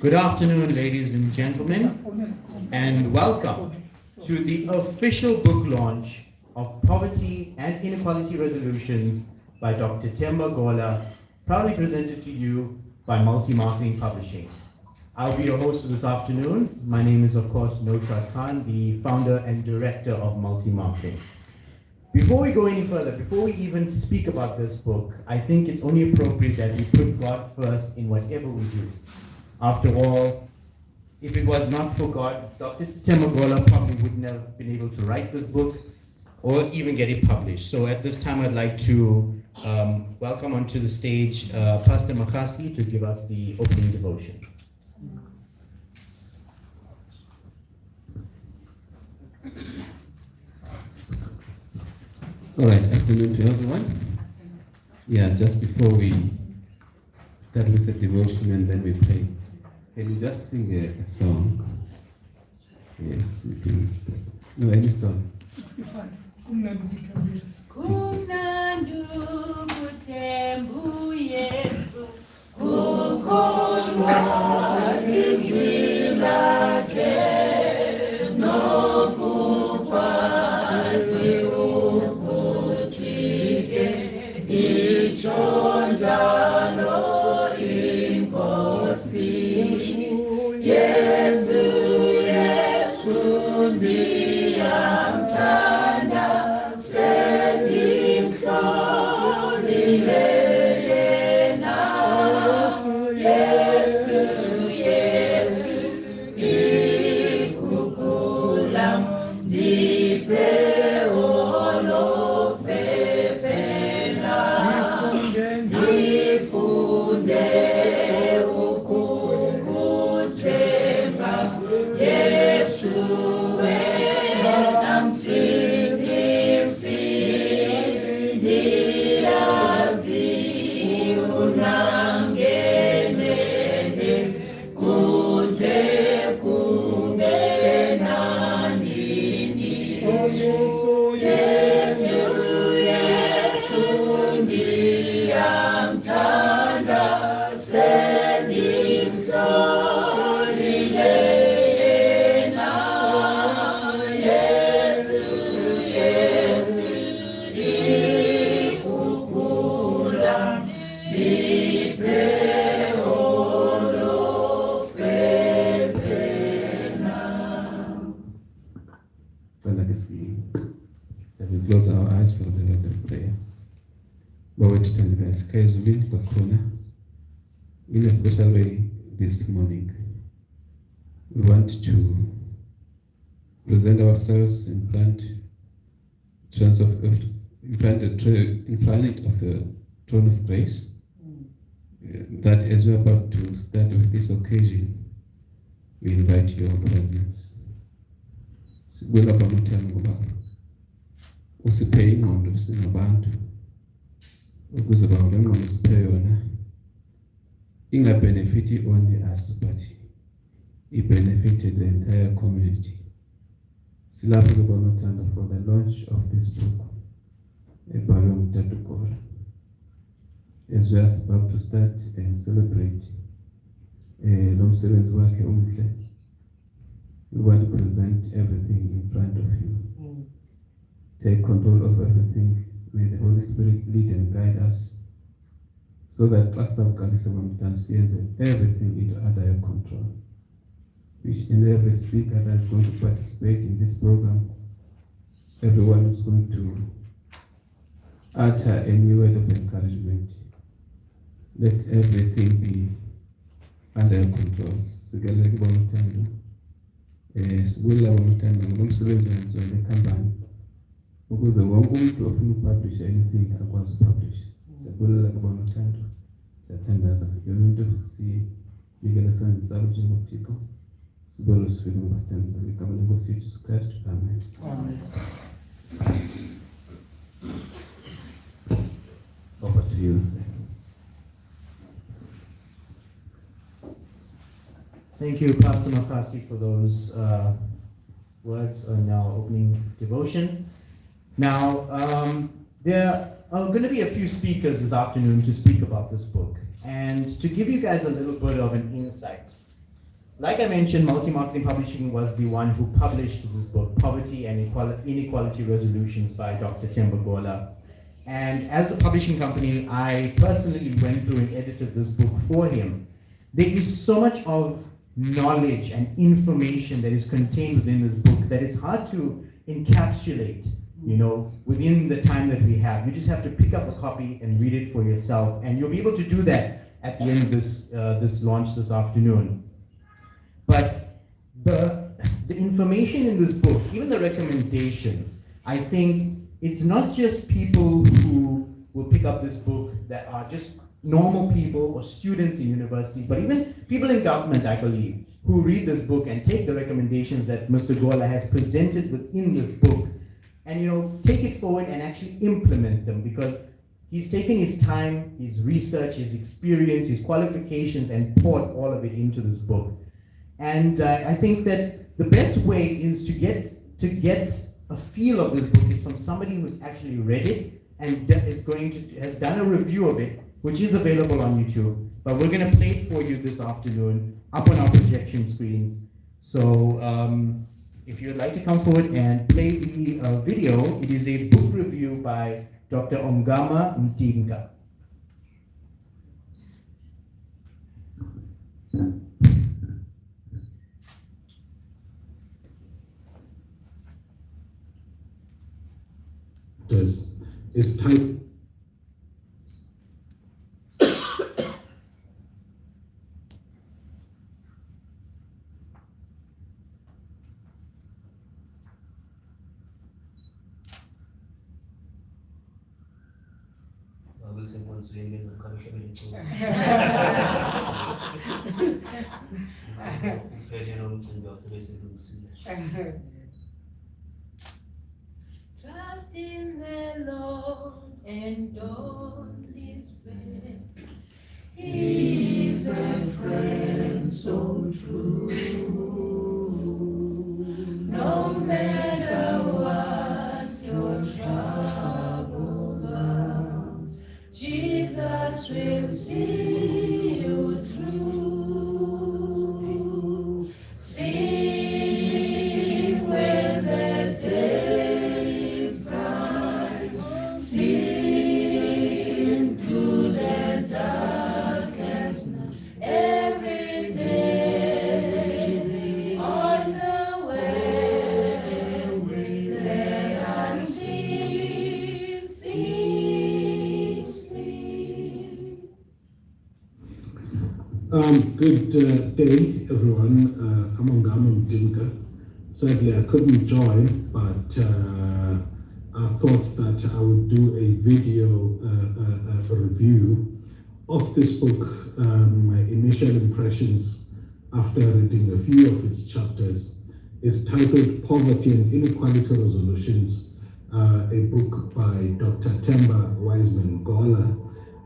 Good afternoon, ladies and gentlemen, and welcome to the official book launch of Poverty and Inequality Resolutions by Dr. Temba Gola, proudly presented to you by Multi-Marketing Publishing. I'll be your host for this afternoon. My name is, of course, Nosrat Khan, the founder and director of Multi-Marketing. Before we go any further, before we even speak about this book, I think it's only appropriate that we put God first in whatever we do. After all, if it was not for God, Dr. Temba Gola probably wouldn't have been able to write this book or even get it published. So at this time, I'd like to welcome onto the stage Pastor Makasi to give us the opening devotion. All right, afternoon to everyone. Yeah, just before we start with the devotion and then we pray, can you just sing a song? Yes, you can. No, any song. 65. Kumnandi kuthemba Yesu kukholwa izwi lakhe nokukwazi ukuthi ke itsho njalo inkosi Yesu Yesu ndiyamthanda sendimhlolile yena Yesu Yesu ikhukulam ndiphe olofefena ndifunde ukukuthemba Yesu wena msindisi ndiyazi unangenene kude kube nanini Yesu Yesu ndiyamthanda sendimhlolile yena Yesu Yesu ikhukhula ndiphe olofefena. Shall we close our eyes for the word of prayer? Lord, and guys, Kaizulin Kakuna, in a special way this morning, we want to present ourselves in front of the throne of grace. That as we're about to start with this occasion, we invite your presence. Sibula pamothana Baba. Usiphe ingqondo singabantu ukuze Baba le ngqondo siphe yona ingabenefiti only us but it benefited the entire community. Silapho ke pamothana for the launch of this book ebhalwe nguTata Gola. As we are about to start and celebrate lo msebenzi wakhe omhle, we want to present everything in front of you. Take control of everything. May the Holy Spirit lead and guide us so that everything into under your control. Each and every speaker that is going to participate in this program, everyone who's going to utter any word of encouragement, let everything be under your control. Sigaleke bamuthando. Sibula bamuthando ngomsebenzi wenziwa lecompany ukuze wonke umuntu ofuna ukupublish anything akwazi ukupublish. Sibula bamuthando. Siyathandaza yonke sinikela sandla sakho njengoThixo. Sibolo sifike ngobasithandisa ngegama lenkosi yethu Jesus Christ. Amen. Amen. Over to you, sir. Thank you, Pastor Makasi, for those words on our opening devotion. Now, there are going to be a few speakers this afternoon to speak about this book. And to give you guys a little bit of an insight, like I mentioned, Multi-Marketing Publishing was the one who published this book, Poverty and Inequality Resolutions by Dr. Temba Gola. And as the publishing company, I personally went through and edited this book for him. There is so much of knowledge and information that is contained within this book that is hard to encapsulate, within the time that we have. You just have to pick up a copy and read it for yourself, and you'll be able to do that at the end of this launch this afternoon. But the information in this book, even the recommendations, I think it's not just people who will pick up this book that are just normal people or students in universities, but even people in government, I believe, who read this book and take the recommendations that Mr. Gola has presented within this book and take it forward and actually implement them, because he's taken his time, his research, his experience, his qualifications, and poured all of it into this book. And I think that the best way is to get a feel of this book is from somebody who's actually read it and has done a review of it, which is available on YouTube. But we're going to play it for you this afternoon up on our projection screens. So if you'd like to come forward and play the video, it is a book review by Dr. Omgama Mtinga. Is type Trust in the Lord and don't despair. He's a friend so true. No matter what your troubles are, Jesus will see you through. Sing when the day is bright. Sing through the darkest night. Every day on the way, let us sing, sing, sing. Good day, everyone. I'm Omgama Mtinga. Sadly, I couldn't join, but I thought that I would do a video review of this book, my initial impressions after reading a few of its chapters. It's titled Poverty and Inequality Resolutions, a book by Dr. Temba Gola.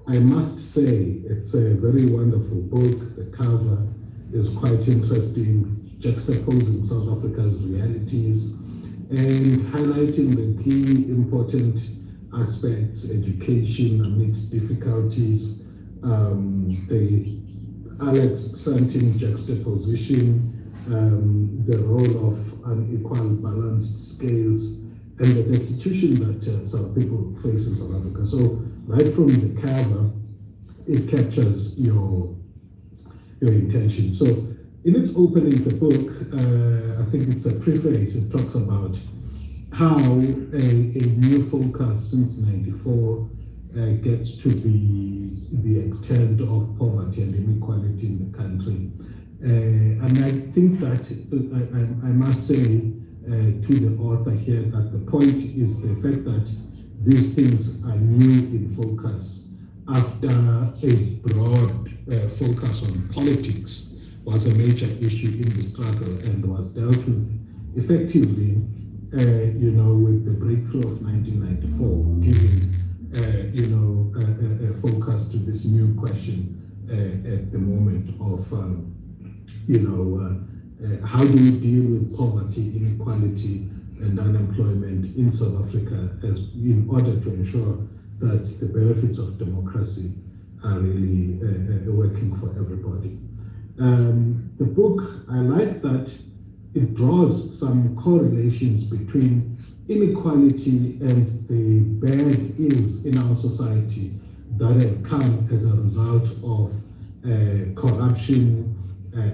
I must say it's a very wonderful book. The cover is quite interesting, juxtaposing South Africa's realities and highlighting the key important aspects, education amidst difficulties, the Alex Santin juxtaposition, the role of unequal balanced scales, and the destitution that some people face in South Africa. So right from the cover, it captures your intention. So in its opening, the book, I think it's a preface, it talks about how a new focus since '94 gets to be the extent of poverty and inequality in the country. And I think that I must say to the author here that the point is the fact that these things are new in focus after a broad focus on politics was a major issue in the struggle and was dealt with effectively, with the breakthrough of 1994, giving, a focus to this new question at the moment of, how do we deal with poverty, inequality, and unemployment in South Africa in order to ensure that the benefits of democracy are really working for everybody. The book, I like that it draws some correlations between inequality and the bad ills in our society that have come as a result of corruption,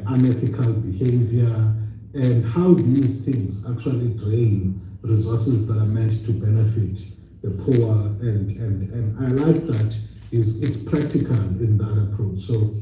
unethical behavior, and how these things actually drain resources that are meant to benefit the poor. And I like that it's practical in that approach. So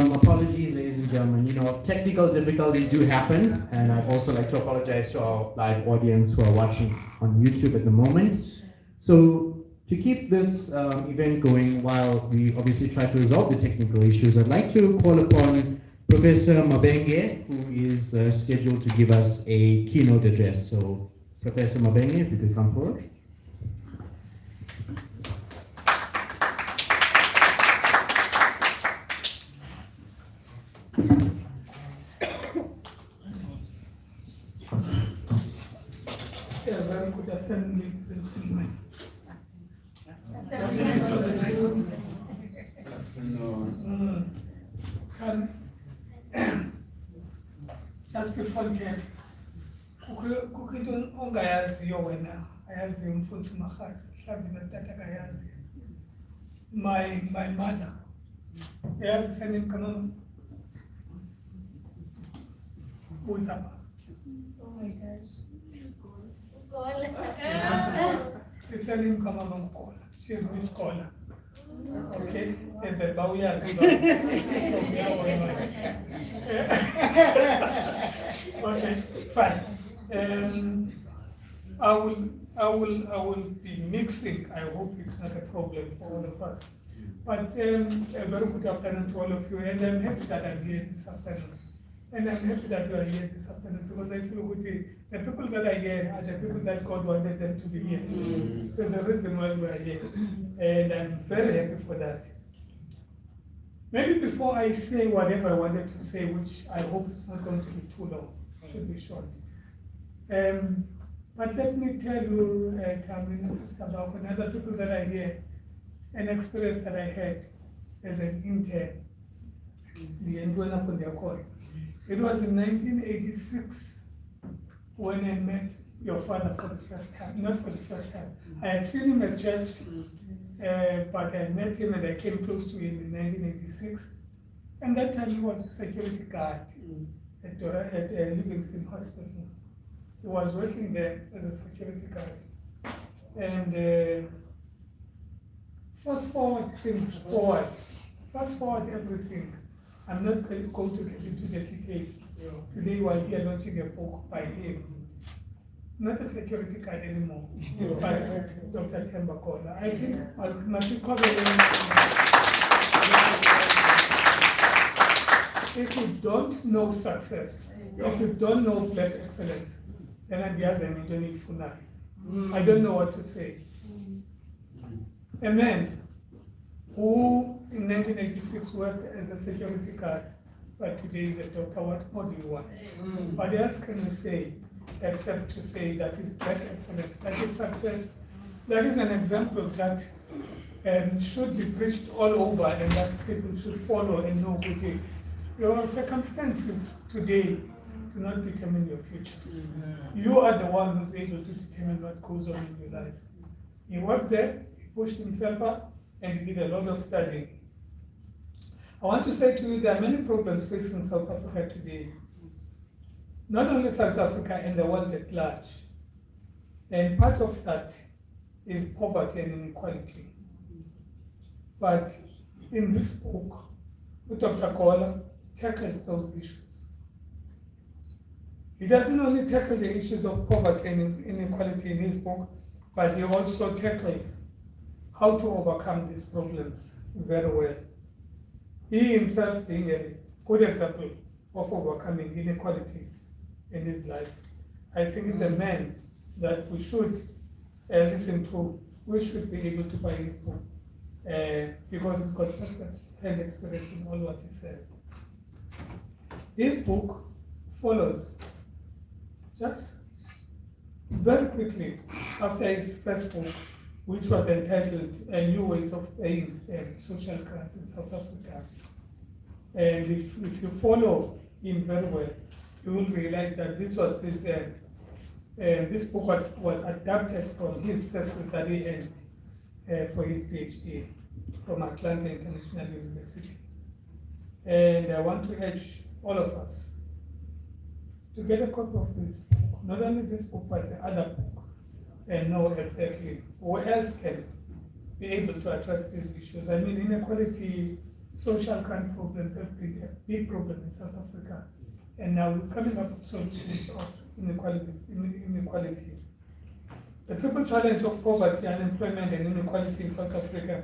Apologies, ladies and gentlemen. You know, technical difficulties do happen, and I'd also like to apologize to our live audience who are watching on YouTube at the moment. So, to keep this event going while we obviously try to resolve the technical issues, I'd like to call upon Professor Mabenge, who is scheduled to give us a keynote address. So, Professor Mabenge, if you could come forward. Very good afternoon, ladies and gentlemen. Just before that, kukho ongayaziyo wena, ayaziyo umfundisi Mahasi, mhlawumbe notata akayazi. My mother, yazi senimi kamama? Buzapa. Oh my gosh. Listening kamama Gola. She's Miss Gola. Okay? It's a bauyazi. Okay, fine. I will be mixing. I hope it's not a problem for all of us. But a very good afternoon to all of you, and I'm happy that I'm here this afternoon. And I'm happy that you are here this afternoon because I feel good. The people that are here are the people that God wanted them to be here. There's a reason why we are here. And I'm very happy for that. Maybe before I say whatever I wanted to say, which I hope is not going to be too long, it should be short. But let me tell you, Tammy, Sister Bauer, and other people that are here, an experience that I had as an intern. The end went up on their call. It was in 1986 when I met your father for the first time. Not for the first time. I had seen him at church, but I met him and I came close to him in 1986. And that time he was a security guard at Livingston Hospital. He was working there as a security guard. And fast forward things forward. Fast forward everything. I'm not going to get into the detail. Today we are here launching a book by him. Not a security guard anymore, but Dr. Temba Gola. I think if you don't know success, if you don't know black excellence, then I don't know what to say. A man who in 1986 worked as a security guard, but today is a doctor. What more do you want? What else can we say except to say that is black excellence, that is success, that is an example that should be preached all over and that people should follow and know what your circumstances today do not determine your future. You are the one who's able to determine what goes on in your life. He worked there, he pushed himself up, and he did a lot of studying. I want to say to you there are many problems facing South Africa today. Not only South Africa and the world at large. And part of that is poverty and inequality. But in this book, Dr. Gola tackles those issues. He doesn't only tackle the issues of poverty and inequality in his book, but he also tackles how to overcome these problems very well. He himself being a good example of overcoming inequalities in his life. I think he's a man that we should listen to. We should be able to buy his book because he's got first-hand experience in all what he says. His book follows just very quickly after his first book, which was entitled New Ways of Paying Social Grants in South Africa. And if you follow him very well, you will realize that this was his, this book was adapted from his thesis that he had for his PhD from Atlanta International University. And I want to urge all of us to get a copy of this book, not only this book, but the other book, and know exactly who else can be able to address these issues. I mean, inequality, social crime problems have been a big problem in South Africa, and now it's coming up with solutions of inequality. The triple challenge of poverty, unemployment, and inequality in South Africa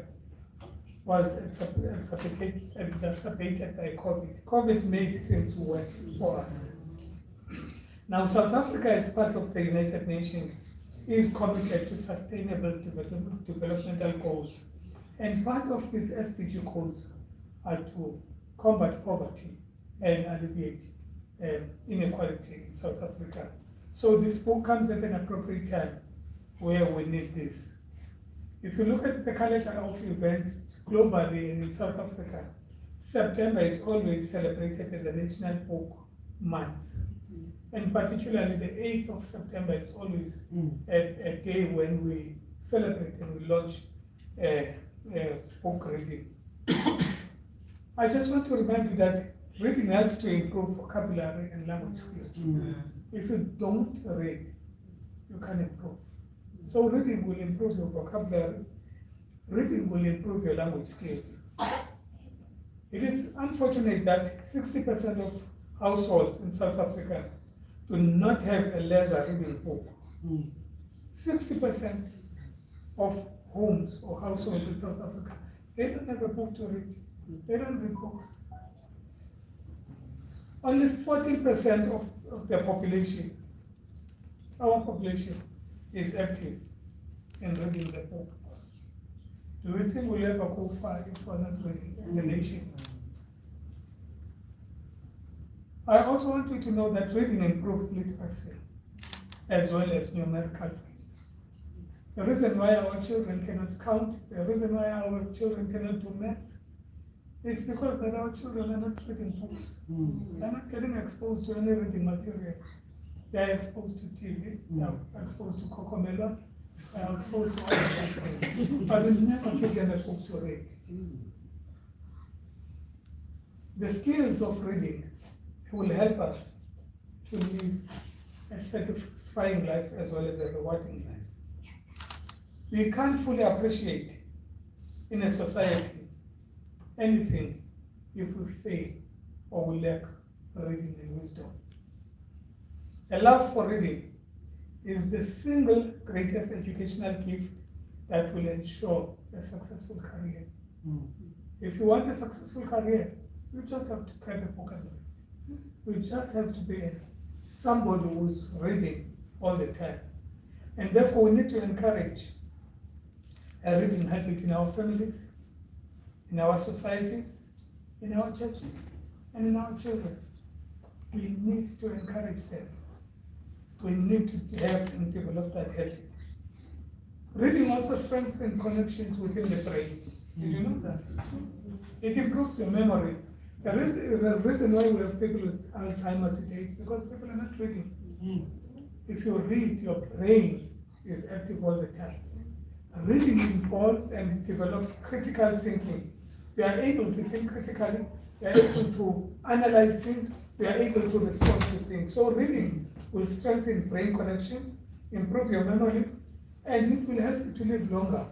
was exacerbated by COVID. COVID made things worse for us. Now, South Africa, as part of the United Nations, is committed to sustainable developmental goals. And part of these SDG goals are to combat poverty and alleviate inequality in South Africa. So this book comes at an appropriate time where we need this. If you look at the calendar of events globally and in South Africa, September is always celebrated as a National Book Month. And particularly the 8th of September is always a day when we celebrate and we launch book reading. I just want to remind you that reading helps to improve vocabulary and language skills. If you don't read, you can improve. So reading will improve your vocabulary, reading will improve your language skills. It is unfortunate that 60% of households in South Africa do not have a leisure reading book. 60% of homes or households in South Africa, they don't have a book to read. They don't read books. Only 40% of the population, our population, is active in reading the book. Do you think we'll ever go far if we're not reading as a nation? I also want you to know that reading improves literacy as well as numerical skills. The reason why our children cannot count, the reason why our children cannot do maths, it's because that our children are not reading books. They're not getting exposed to any reading material. They are exposed to TV, they are exposed to Cocomelon, they are exposed to all of those things. But we never give them a book to read. The skills of reading will help us to live a satisfying life as well as a rewarding life. We can't fully appreciate in a society anything if we fail or we lack reading and wisdom. A love for reading is the single greatest educational gift that will ensure a successful career. If you want a successful career, you just have to grab a book and read. We just have to be somebody who's reading all the time. And therefore, we need to encourage a reading habit in our families, in our societies, in our churches, and in our children. We need to encourage them. We need to have and develop that habit. Reading also strengthens connections within the brain. Did you know that? It improves your memory. The reason why we have people with Alzheimer's today is because people are not reading. If you read, your brain is active all the time. Reading involves and develops critical thinking. We are able to think critically, we are able to analyze things, we are able to respond to things. So reading will strengthen brain connections, improve your memory, and it will help you to live longer.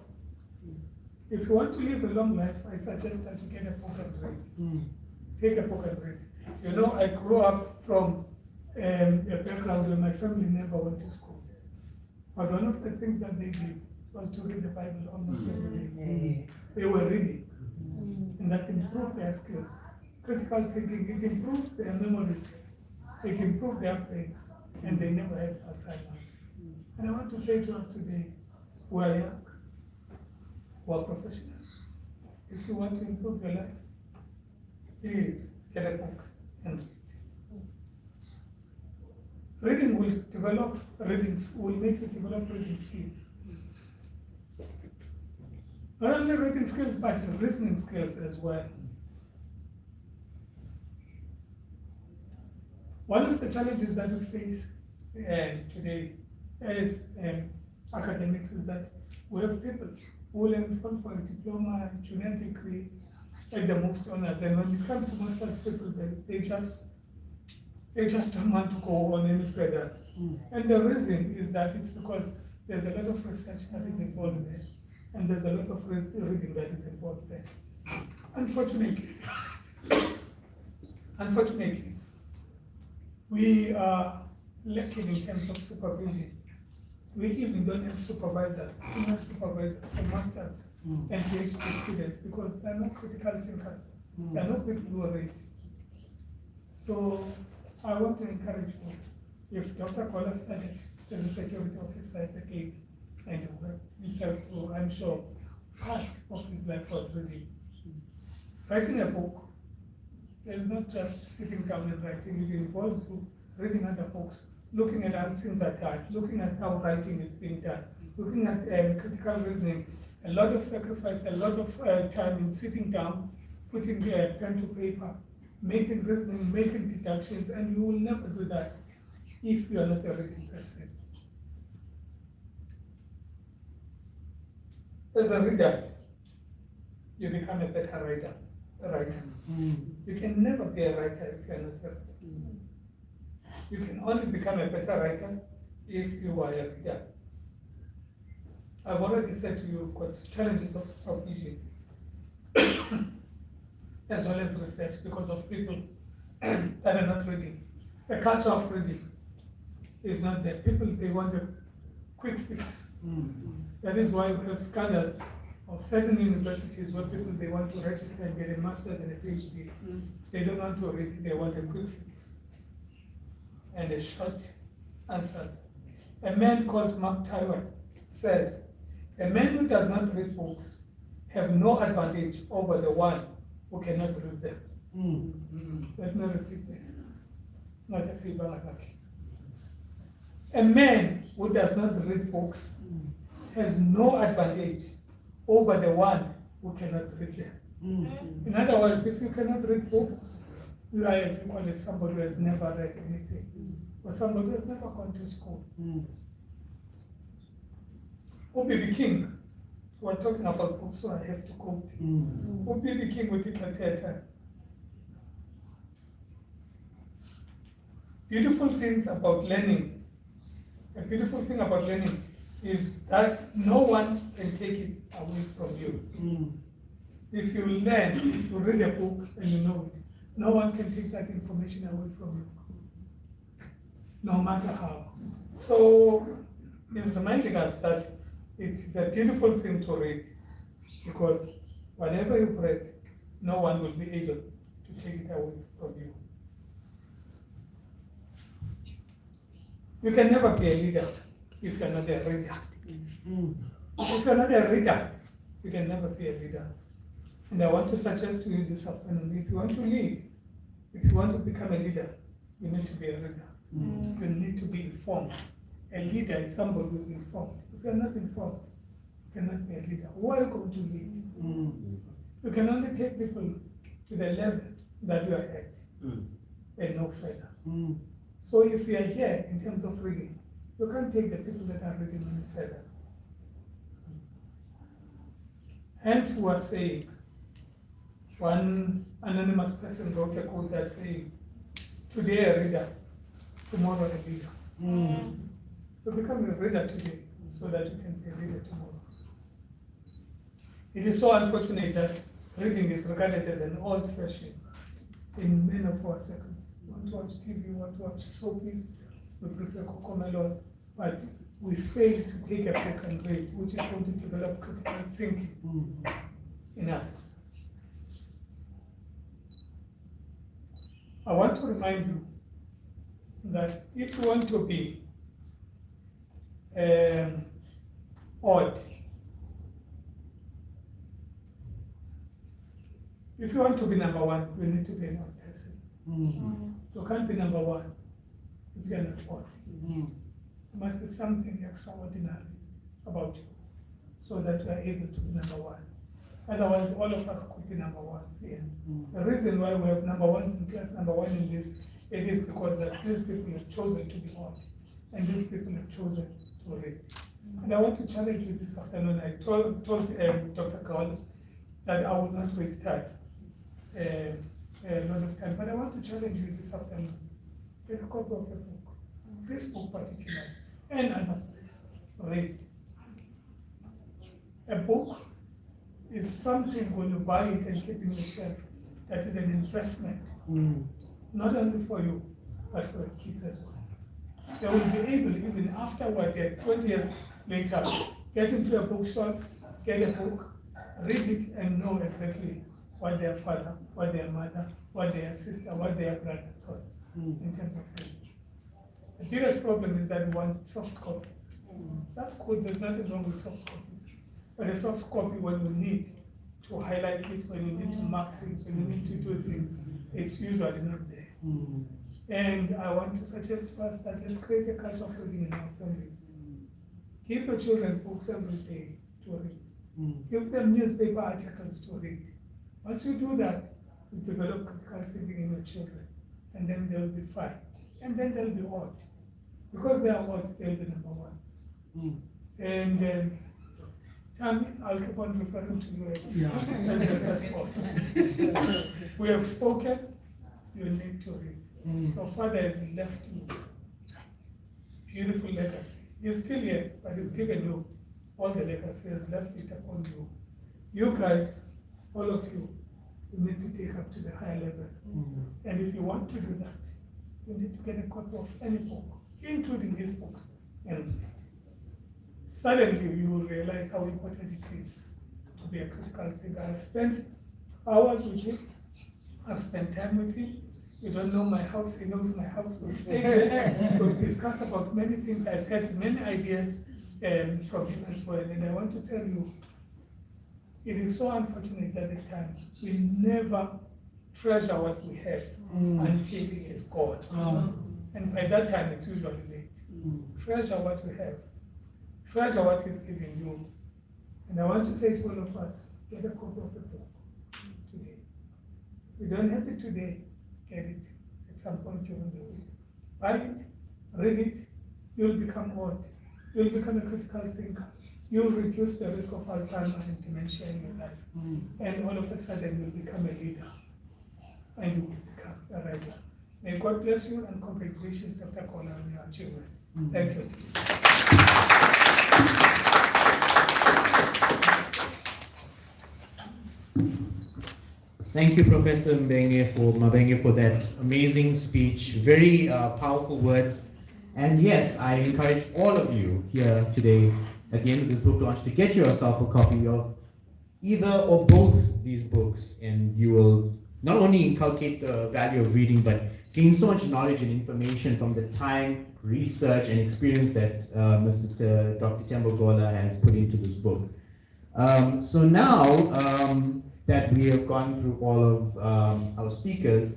If you want to live a long life, I suggest that you get a book and read. Take a book and read. You know, I grew up from a background where my family never went to school. But one of the things that they did was to read the Bible almost every day. They were reading, and that improved their skills. Critical thinking, it improved their memories, it improved their brains, and they never had Alzheimer's. And I want to say to us today, we are young, we are professionals. If you want to improve your life, please get a book and read. Reading will develop will make you develop reading skills. Not only reading skills, but listening skills as well. One of the challenges that we face today as academics is that we have people who learn for a diploma, junior degree, at the most honors, and when it comes to master's people, they just don't want to go on any further. And the reason is that it's because there's a lot of research that is involved there, and there's a lot of reading that is involved there. Unfortunately, we are lacking in terms of supervision. We even don't have supervisors, enough supervisors for masters and PhD students, because they're not critical thinkers. They're not people who are read. So I want to encourage you, if Dr. Gola started as a security officer at the gate and worked himself through, I'm sure part of his life was reading. Writing a book is not just sitting down and writing, it involves reading other books, looking at how things are done, looking at how writing is being done, looking at critical reasoning, a lot of sacrifice, a lot of time in sitting down, putting pen to paper, making reasoning, making deductions, and you will never do that if you are not a reading person. As a reader, you become a better writer. You can never be a writer if you are not a reader. You can only become a better writer if you are a reader. I've already said to you, you've got challenges of supervision as well as research because of people that are not reading. The culture of reading is not there. People, they want a quick fix. That is why we have scholars of certain universities where people, they want to register and get a master's and a PhD. They don't want to read, they want a quick fix and a short answers. A man called Mark Twain says, a man who does not read books have no advantage over the one who cannot read them. Let me repeat this. Not a silver. A man who does not read books has no advantage over the one who cannot read them. In other words, if you cannot read books, you are as equal as somebody who has never read anything, or somebody who has never gone to school. O.B.B. King, we're talking about books, so I have to quote. O.B.B. King with it. Beautiful things about learning. A beautiful thing about learning is that no one can take it away from you. If you learn, if you read a book and you know it, no one can take that information away from you, no matter how. So it's reminding us that it is a beautiful thing to read, because whatever you've read, no one will be able to take it away from you. You can never be a leader if you're not a reader. If you're not a reader, you can never be a leader. And I want to suggest to you this afternoon, if you want to lead, if you want to become a leader, you need to be a reader. You need to be informed. A leader is somebody who is informed. If you're not informed, you cannot be a leader. Who are you going to lead? You can only take people to the level that you are at and no further. So if you are here in terms of reading, you can't take the people that are reading any further. Hence, we are saying, one anonymous person wrote a quote that saying, today a reader, tomorrow a leader. You become a reader today, so that we can be ready tomorrow. It is so unfortunate that reading is regarded as an old fashion in many of our circles. We want to watch TV, we want to watch soapies, we prefer Cocomelon, but we fail to take a book and read, which is going to develop critical thinking in us. I want to remind you that if you want to be odd, if you want to be number one, you need to be an odd person. You can't be number one if you're not odd. There must be something extraordinary about you so that you are able to be number one. Otherwise, all of us could be number ones here. The reason why we have number ones in class, number one in this, it is because that these people have chosen to be odd, and these people have chosen to read. And I want to challenge you this afternoon. I told Dr. Gola that I will not waste time, a lot of time, but I want to challenge you this afternoon. Get a copy of a book, this book particularly, and another place. Read. A book is something when you buy it and keep it in your shelf, that is an investment, not only for you, but for your kids as well. They will be able, even afterward, 20 years later, get into a bookshop, get a book, read it, and know exactly what their father, what their mother, what their sister, what their brother thought in terms of reading. The biggest problem is that we want soft copies. That's good, there's nothing wrong with soft copies. But a soft copy, when you need to highlight it, when you need to mark things, when you need to do things, it's usually not there. And I want to suggest first that let's create a culture of reading in our families. Give your children books every day to read. Give them newspaper articles to read. Once you do that, you develop critical thinking in your children, and then they'll be fine. And then they'll be odd. Because they are odd, they'll be number ones. And Tammy, I'll keep on referring to you as the first one. We have spoken, you need to read. Your father has left you beautiful legacy. He's still here, but he's given you all the legacy. He has left it upon you. You guys, all of you, you need to take up to the higher level. And if you want to do that, you need to get a copy of any book, including his books, and read it. Suddenly you will realize how important it is to be a critical thinker. I've spent hours with him. I've spent time with him. You don't know my house, he knows my house. We've stayed there. We've discussed about many things. I've had many ideas from him as well. And I want to tell you, it is so unfortunate that at times we never treasure what we have until it is gone. And by that time, it's usually late. Treasure what we have. Treasure what he's giving you. And I want to say to all of us, get a copy of the book today. If you don't have it today, get it at some point during the week. Buy it, read it, you'll become odd. You'll become a critical thinker. You'll reduce the risk of Alzheimer's and dementia in your life. And all of a sudden, you'll become a leader. And you will become a writer. May God bless you, and congratulations, Dr. Gola, on your achievement. Thank you. Thank you, Professor Mabenge, for that amazing speech. Very powerful words. And yes, I encourage all of you here today at the end of this book launch to get yourself a copy of either or both these books, and you will not only inculcate the value of reading, but gain so much knowledge and information from the time, research, and experience that Dr. Temba Gola has put into this book. So now that we have gone through all of our speakers,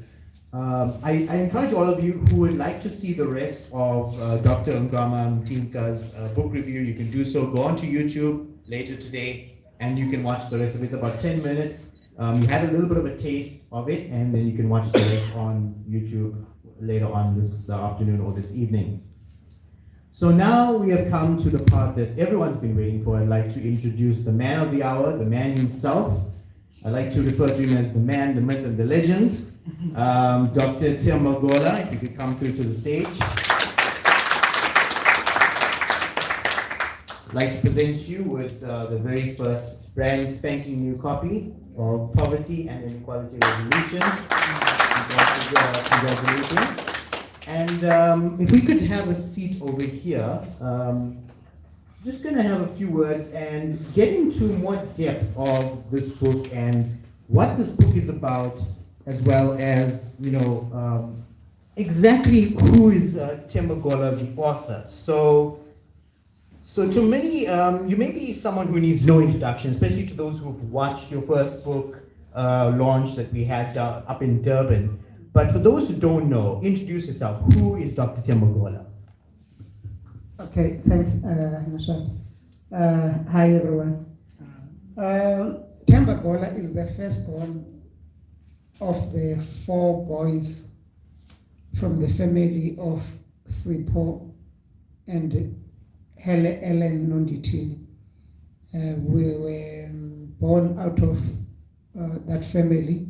I encourage all of you who would like to see the rest of Dr. Ngama Mtinka's book review, you can do so. Go onto YouTube later today, and you can watch the rest of it. It's about 10 minutes. You had a little bit of a taste of it, and then you can watch the rest on YouTube later on this afternoon or this evening. So now we have come to the part that everyone's been waiting for. I'd like to introduce the man of the hour, the man himself. I like to refer to him as the man, the myth, and the legend. Dr. Temba Gola, if you could come through to the stage. like to present you with the very first brand spanking new copy of Poverty and Inequality Resolutions. Congratulations. And if we could have a seat over here, just going to have a few words and get into more depth of this book and what this book is about, as well as, exactly who is Temba Gola, the author. So to many, you may be someone who needs no introduction, especially to those who've watched your first book launch that we had up in Durban. But for those who don't know, introduce yourself. Who is Dr. Temba Gola? Okay, thanks, Nashad. Hi, everyone. Temba Gola is the firstborn of the 4 boys from the family of Sipho and Ellen Nonditini. We were born out of that family.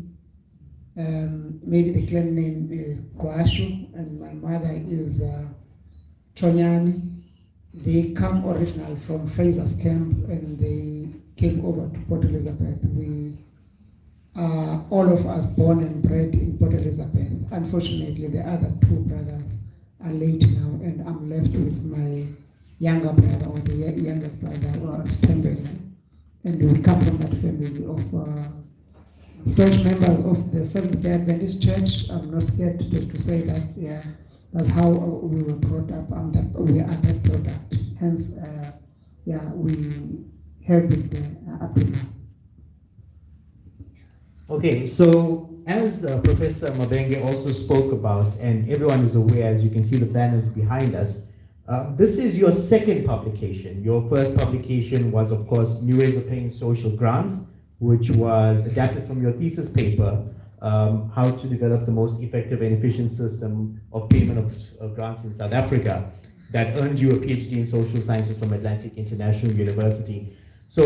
Maybe the clan name is Guashu, and my mother is Chonyani. They come originally from Fraser's Camp, and they came over to Port Elizabeth. We are all of us born and bred in Port Elizabeth. Unfortunately, the other 2 brothers are late now, and I'm left with my younger brother, or the youngest brother, Temba. And we come from that family of staunch members of the Seventh-day Adventist Church. I'm not scared to say that, yeah, that's how we were brought up. We are that product. Hence, we have it up to now. Okay, so as Professor Mabenge also spoke about, and everyone is aware, as you can see the banners behind us, this is your second publication. Your first publication was, of course, New Ways of Paying Social Grants, which was adapted from your thesis paper, how to develop the most effective and efficient system of payment of grants in South Africa, that earned you a PhD in social sciences from Atlantic International University. So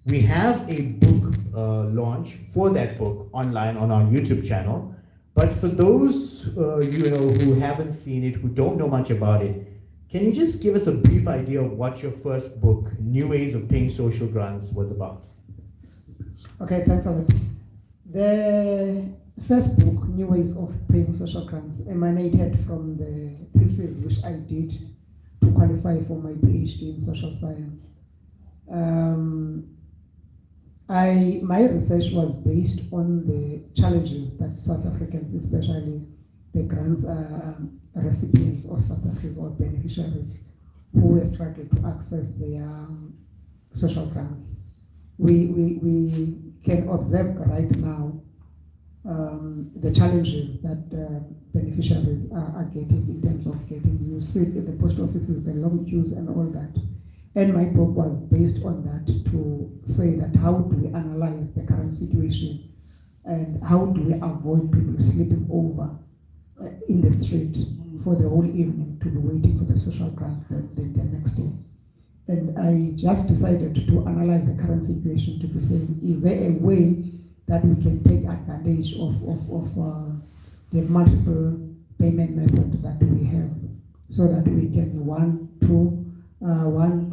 we have a book launch for that book online on our YouTube channel. But for those who haven't seen it, who don't know much about it, can you just give us a brief idea of what your first book, New Ways of Paying Social Grants, was about? Okay, thanks a lot. The first book, New Ways of Paying Social Grants, emanated from the thesis which I did to qualify for my PhD in social science. My research was based on the challenges that South Africans, especially the grants recipients of South Africa or beneficiaries, who were struggling to access their social grants. We can observe right now the challenges that beneficiaries are getting in terms of getting. You see at the post offices, the long queues and all that. And my book was based on that, to say that how do we analyze the current situation and how do we avoid people sleeping over in the street for the whole evening to be waiting for the social grant the next day. And I just decided to analyze the current situation to be saying, is there a way that we can take advantage of the multiple payment methods that we have, so that we can, one, to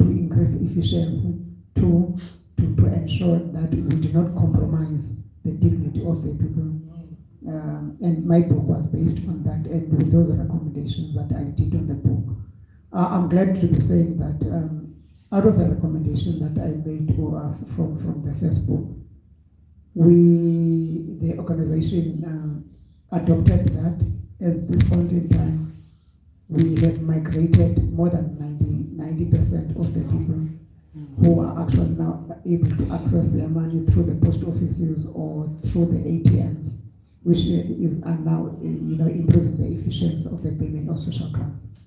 increase efficiency, 2, to ensure that we do not compromise the dignity of the people. And my book was based on that, and with those recommendations that I did on the book. I'm glad to be saying that out of the recommendation that I made from the first book, the organization adopted that. At this point in time, we have migrated more than 90% of the people who are actually now able to access their money through the post offices or through the ATMs, which are now improving the efficiency of the payment of social grants.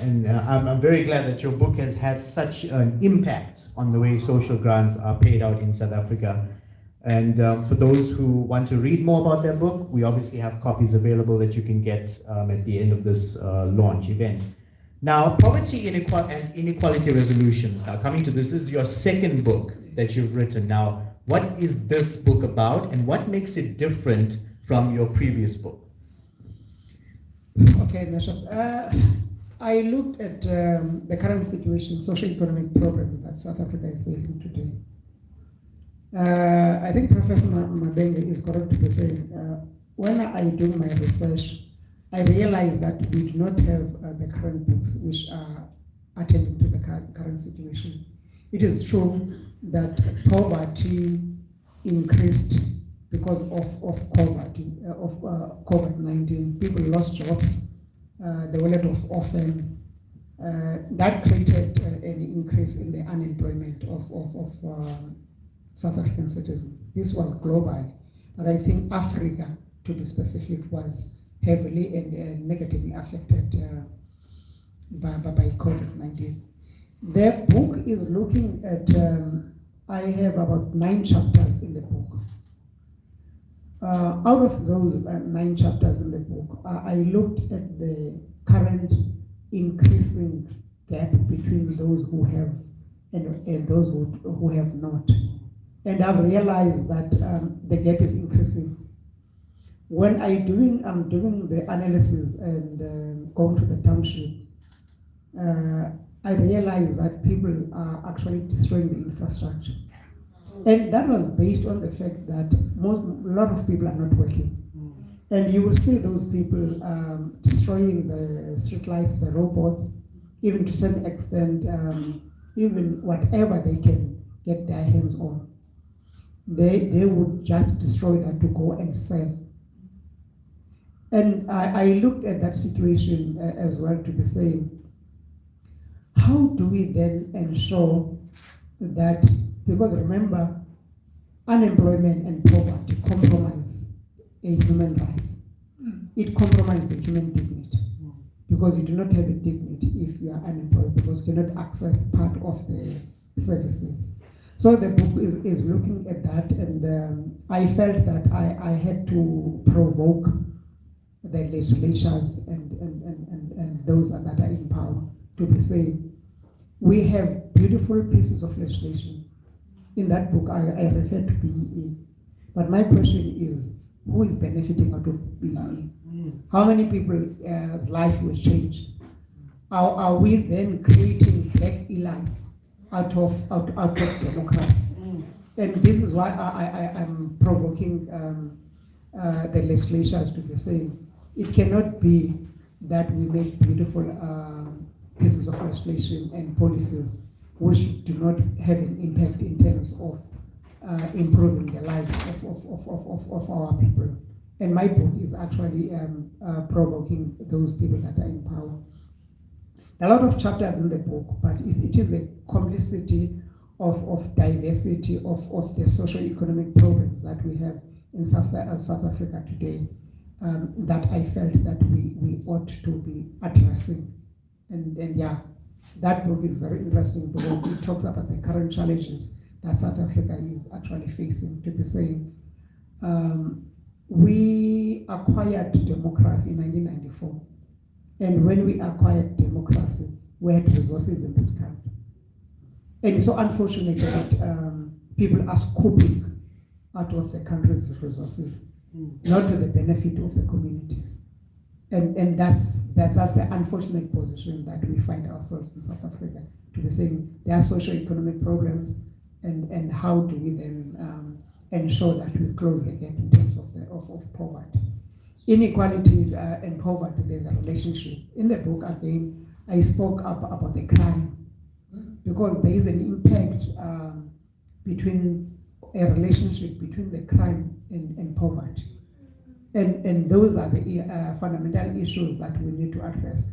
And I'm very glad that your book has had such an impact on the way social grants are paid out in South Africa. And for those who want to read more about that book, we obviously have copies available that you can get at the end of this launch event. Now, Poverty, and Inequality Resolutions. Now, coming to this is your second book that you've written. Now, what is this book about, and what makes it different from your previous book? Okay, Nashab. I looked at the current situation, socio-economic problem that South Africa is facing today. I think Professor Mabenge is correct to be saying, when I do my research, I realize that we do not have the current books which are attending to the current situation. It is true that poverty increased because of COVID-19. People lost jobs. There were a lot of orphans. That created an increase in the unemployment of South African citizens. This was global, but I think Africa, to be specific, was heavily and negatively affected by COVID-19. The book is looking at, I have about 9 chapters in the book. Out of those 9 chapters in the book, I looked at the current increasing gap between those who have and those who have not. And I've realized that the gap is increasing. When I'm doing the analysis and going to the township, I realized that people are actually destroying the infrastructure. And that was based on the fact that a lot of people are not working. And you will see those people destroying the streetlights, the robots, even to some extent, even whatever they can get their hands on. They would just destroy that to go and sell. And I looked at that situation as well to be saying, how do we then ensure that, because remember, unemployment and poverty compromise a human rights. It compromises the human dignity, because you do not have a dignity if you are unemployed, because you cannot access part of the services. So the book is looking at that, and I felt that I had to provoke the legislatures and those that are in power to be saying, we have beautiful pieces of legislation. In that book, I refer to BEE. But my question is, who is benefiting out of BEE? How many people's life will change? Are we then creating black elites out of democracy? And this is why I'm provoking the legislatures to be saying, it cannot be that we make beautiful pieces of legislation and policies which do not have an impact in terms of improving the lives of our people. And my book is actually provoking those people that are in power. A lot of chapters in the book, but it is a complexity of diversity of the socio-economic problems that we have in South Africa today, that I felt that we ought to be addressing. And yeah, that book is very interesting because it talks about the current challenges that South Africa is actually facing, to be saying. We acquired democracy in 1994. And when we acquired democracy, we had resources in this country. And it's so unfortunate that people are scooping out of the country's resources, not to the benefit of the communities. And that's the unfortunate position that we find ourselves in South Africa, to be saying there are socio-economic problems, and how do we then ensure that we close the gap in terms of poverty. Inequality and poverty, there's a relationship. In the book, again, I spoke about the crime, because there is an impact between a relationship between the crime and poverty. And those are the fundamental issues that we need to address.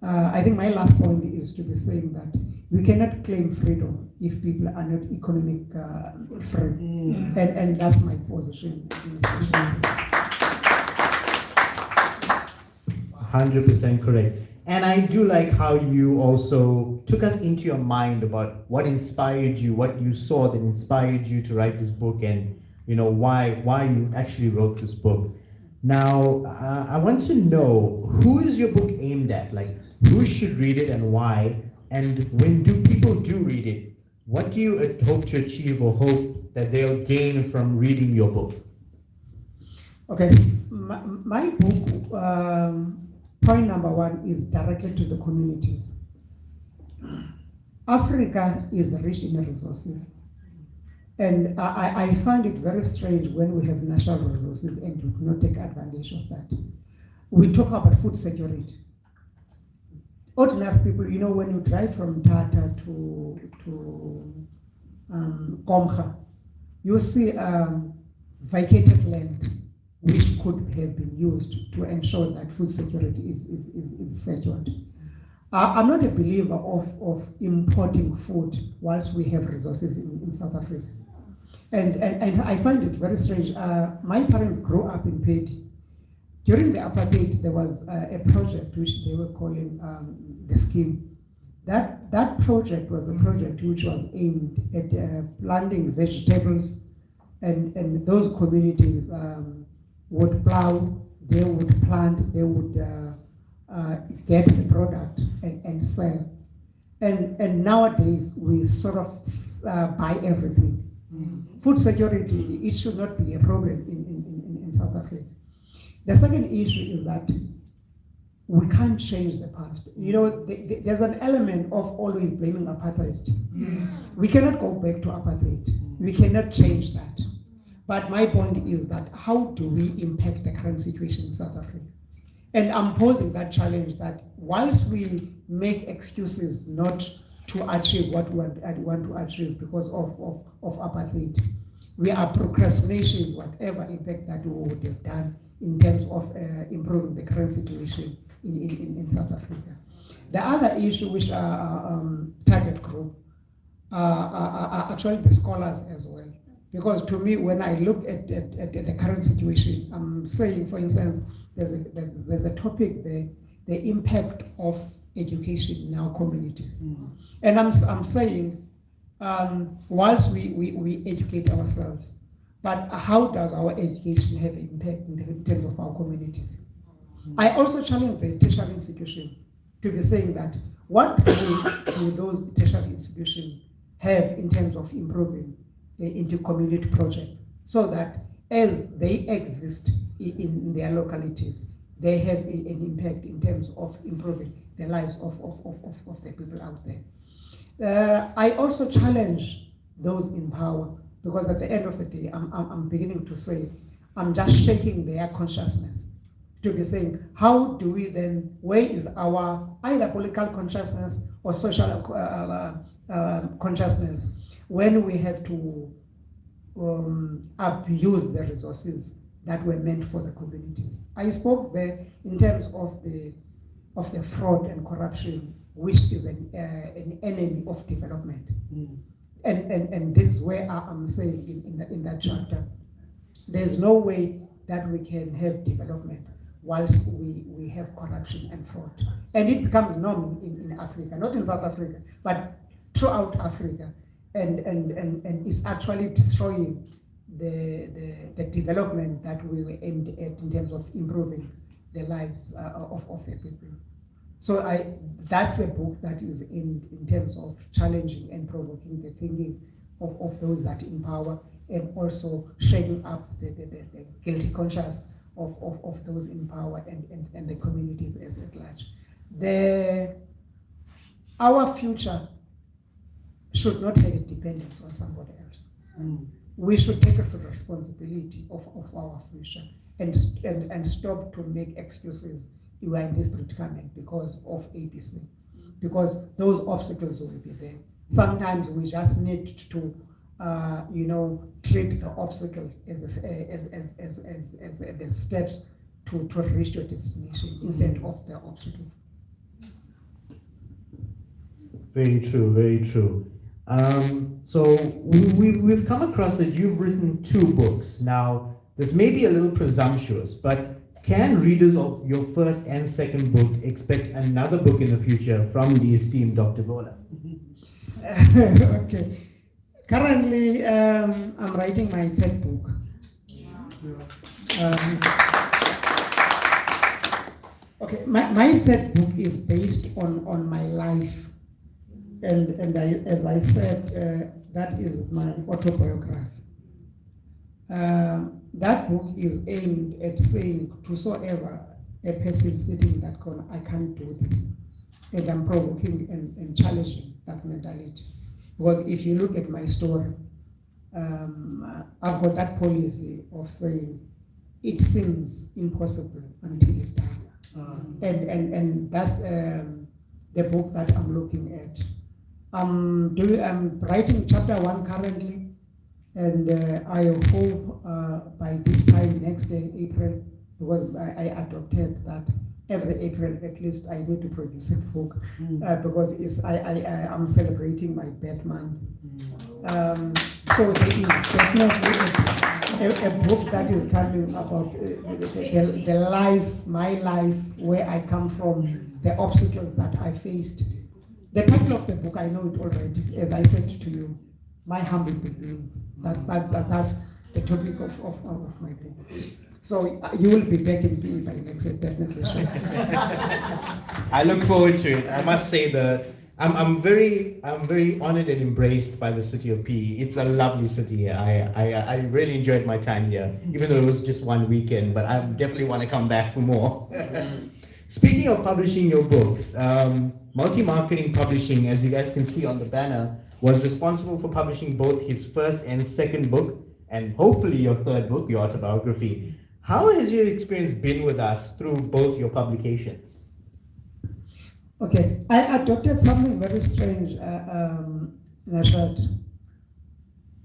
I think my last point is to be saying that we cannot claim freedom if people are not economic free. And that's my position. 100% correct. And I do like how you also took us into your mind about what inspired you, what you saw that inspired you to write this book, and why you actually wrote this book. Now, I want to know, who is your book aimed at? Like, who should read it and why? And when people do read it, what do you hope to achieve or hope that they'll gain from reading your book? Okay, my book point number one is directly to the communities. Africa is rich in resources. And I find it very strange when we have natural resources and we do not take advantage of that. We talk about food security. Ordinary people, you know, when you drive from Tata to Komga, you see vacated land which could have been used to ensure that food security is secured. I'm not a believer of importing food whilst we have resources in South Africa. And I find it very strange. My parents grew up in Pedi. During the apartheid, there was a project which they were calling the scheme. That project was a project which was aimed at planting vegetables, and those communities would plow, they would plant, they would get the product and sell. And nowadays, we sort of buy everything. Food security, it should not be a problem in South Africa. The second issue is that we can't change the past. You know, there's an element of always blaming apartheid. We cannot go back to apartheid. We cannot change that. But my point is that how do we impact the current situation in South Africa? And I'm posing that challenge that whilst we make excuses not to achieve what we want to achieve because of apartheid, we are procrastinating whatever impact that we would have done in terms of improving the current situation in South Africa. The other issue which are target group are actually the scholars as well. Because to me, when I look at the current situation, I'm saying, for instance, there's a topic there, the impact of education in our communities. And I'm saying, whilst we educate ourselves, but how does our education have an impact in terms of our communities? I also challenge the tertiary institutions to be saying that what do those tertiary institutions have in terms of improving into community projects, so that as they exist in their localities, they have an impact in terms of improving the lives of the people out there. I also challenge those in power, because at the end of the day, I'm beginning to say, I'm just shaking their consciousness to be saying, how do we then, where is our either political consciousness or social consciousness when we have to abuse the resources that were meant for the communities? I spoke there in terms of the fraud and corruption, which is an enemy of development. And this is where I'm saying in that chapter, there's no way that we can have development whilst we have corruption and fraud. And it becomes normal in Africa, not in South Africa, but throughout Africa. And it's actually destroying the development that we were aimed at in terms of improving the lives of the people. So that's the book that is in terms of challenging and provoking the thinking of those that in power, and also shaking up the guilty conscience of those in power and the communities as at large. Our future should not have a dependence on somebody else. We should take a full responsibility of our future and stop to make excuses. You are in this predicament because of ABC, because those obstacles will be there. Sometimes we just need to, treat the obstacle as the steps to reach your destination instead of the obstacle. Very true, very true. So we've come across that you've written 2 books. Now, this may be a little presumptuous, but can readers of your first and second book expect another book in the future from the esteemed Dr. Gola? Okay. Currently, I'm writing my 3rd book. Okay, my 3rd book is based on my life. And as I said, that is my autobiography. That book is aimed at saying, whosoever a person sitting in that corner, I can't do this. And I'm provoking and challenging that mentality. Because if you look at my story, I've got that policy of saying it seems impossible until it's done. And that's the book that I'm looking at. I'm writing chapter 1 currently, and I hope by this time next year, April, because I adopted that every April at least I need to produce a book because I'm celebrating my birth month. So there is definitely a book that is coming about the life, my life, where I come from, the obstacles that I faced. The title of the book, I know it already, as I said to you, My Humble Beginnings. That's the topic of my book. So you will be back in PE by next year, definitely. I look forward to it. I must say that I'm very honored and embraced by the city of PE. It's a lovely city here. I really enjoyed my time here, even though it was just one weekend, but I definitely want to come back for more. Speaking of publishing your books, Multi-Marketing Publishing, as you guys can see on the banner, was responsible for publishing both his first and second book, and hopefully your third book, your autobiography. How has your experience been with us through both your publications? Okay, I adopted something very strange, Nashat.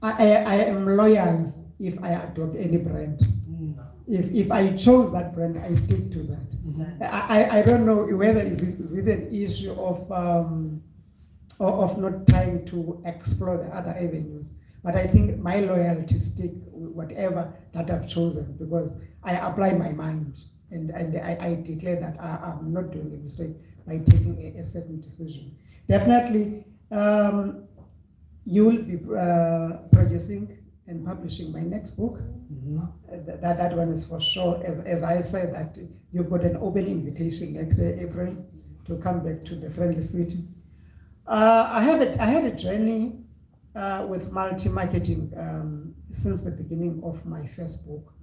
I am loyal if I adopt any brand. If I chose that brand, I stick to that. I don't know whether is it an issue of not trying to explore the other avenues, but I think my loyalty stick with whatever that I've chosen, because I apply my mind and I declare that I'm not doing a mistake by taking a certain decision. Definitely, you will be producing and publishing my next book. That one is for sure. As I said, that you've got an open invitation next year, April, to come back to the friendly city. I had a journey with multi-marketing since the beginning of my first book.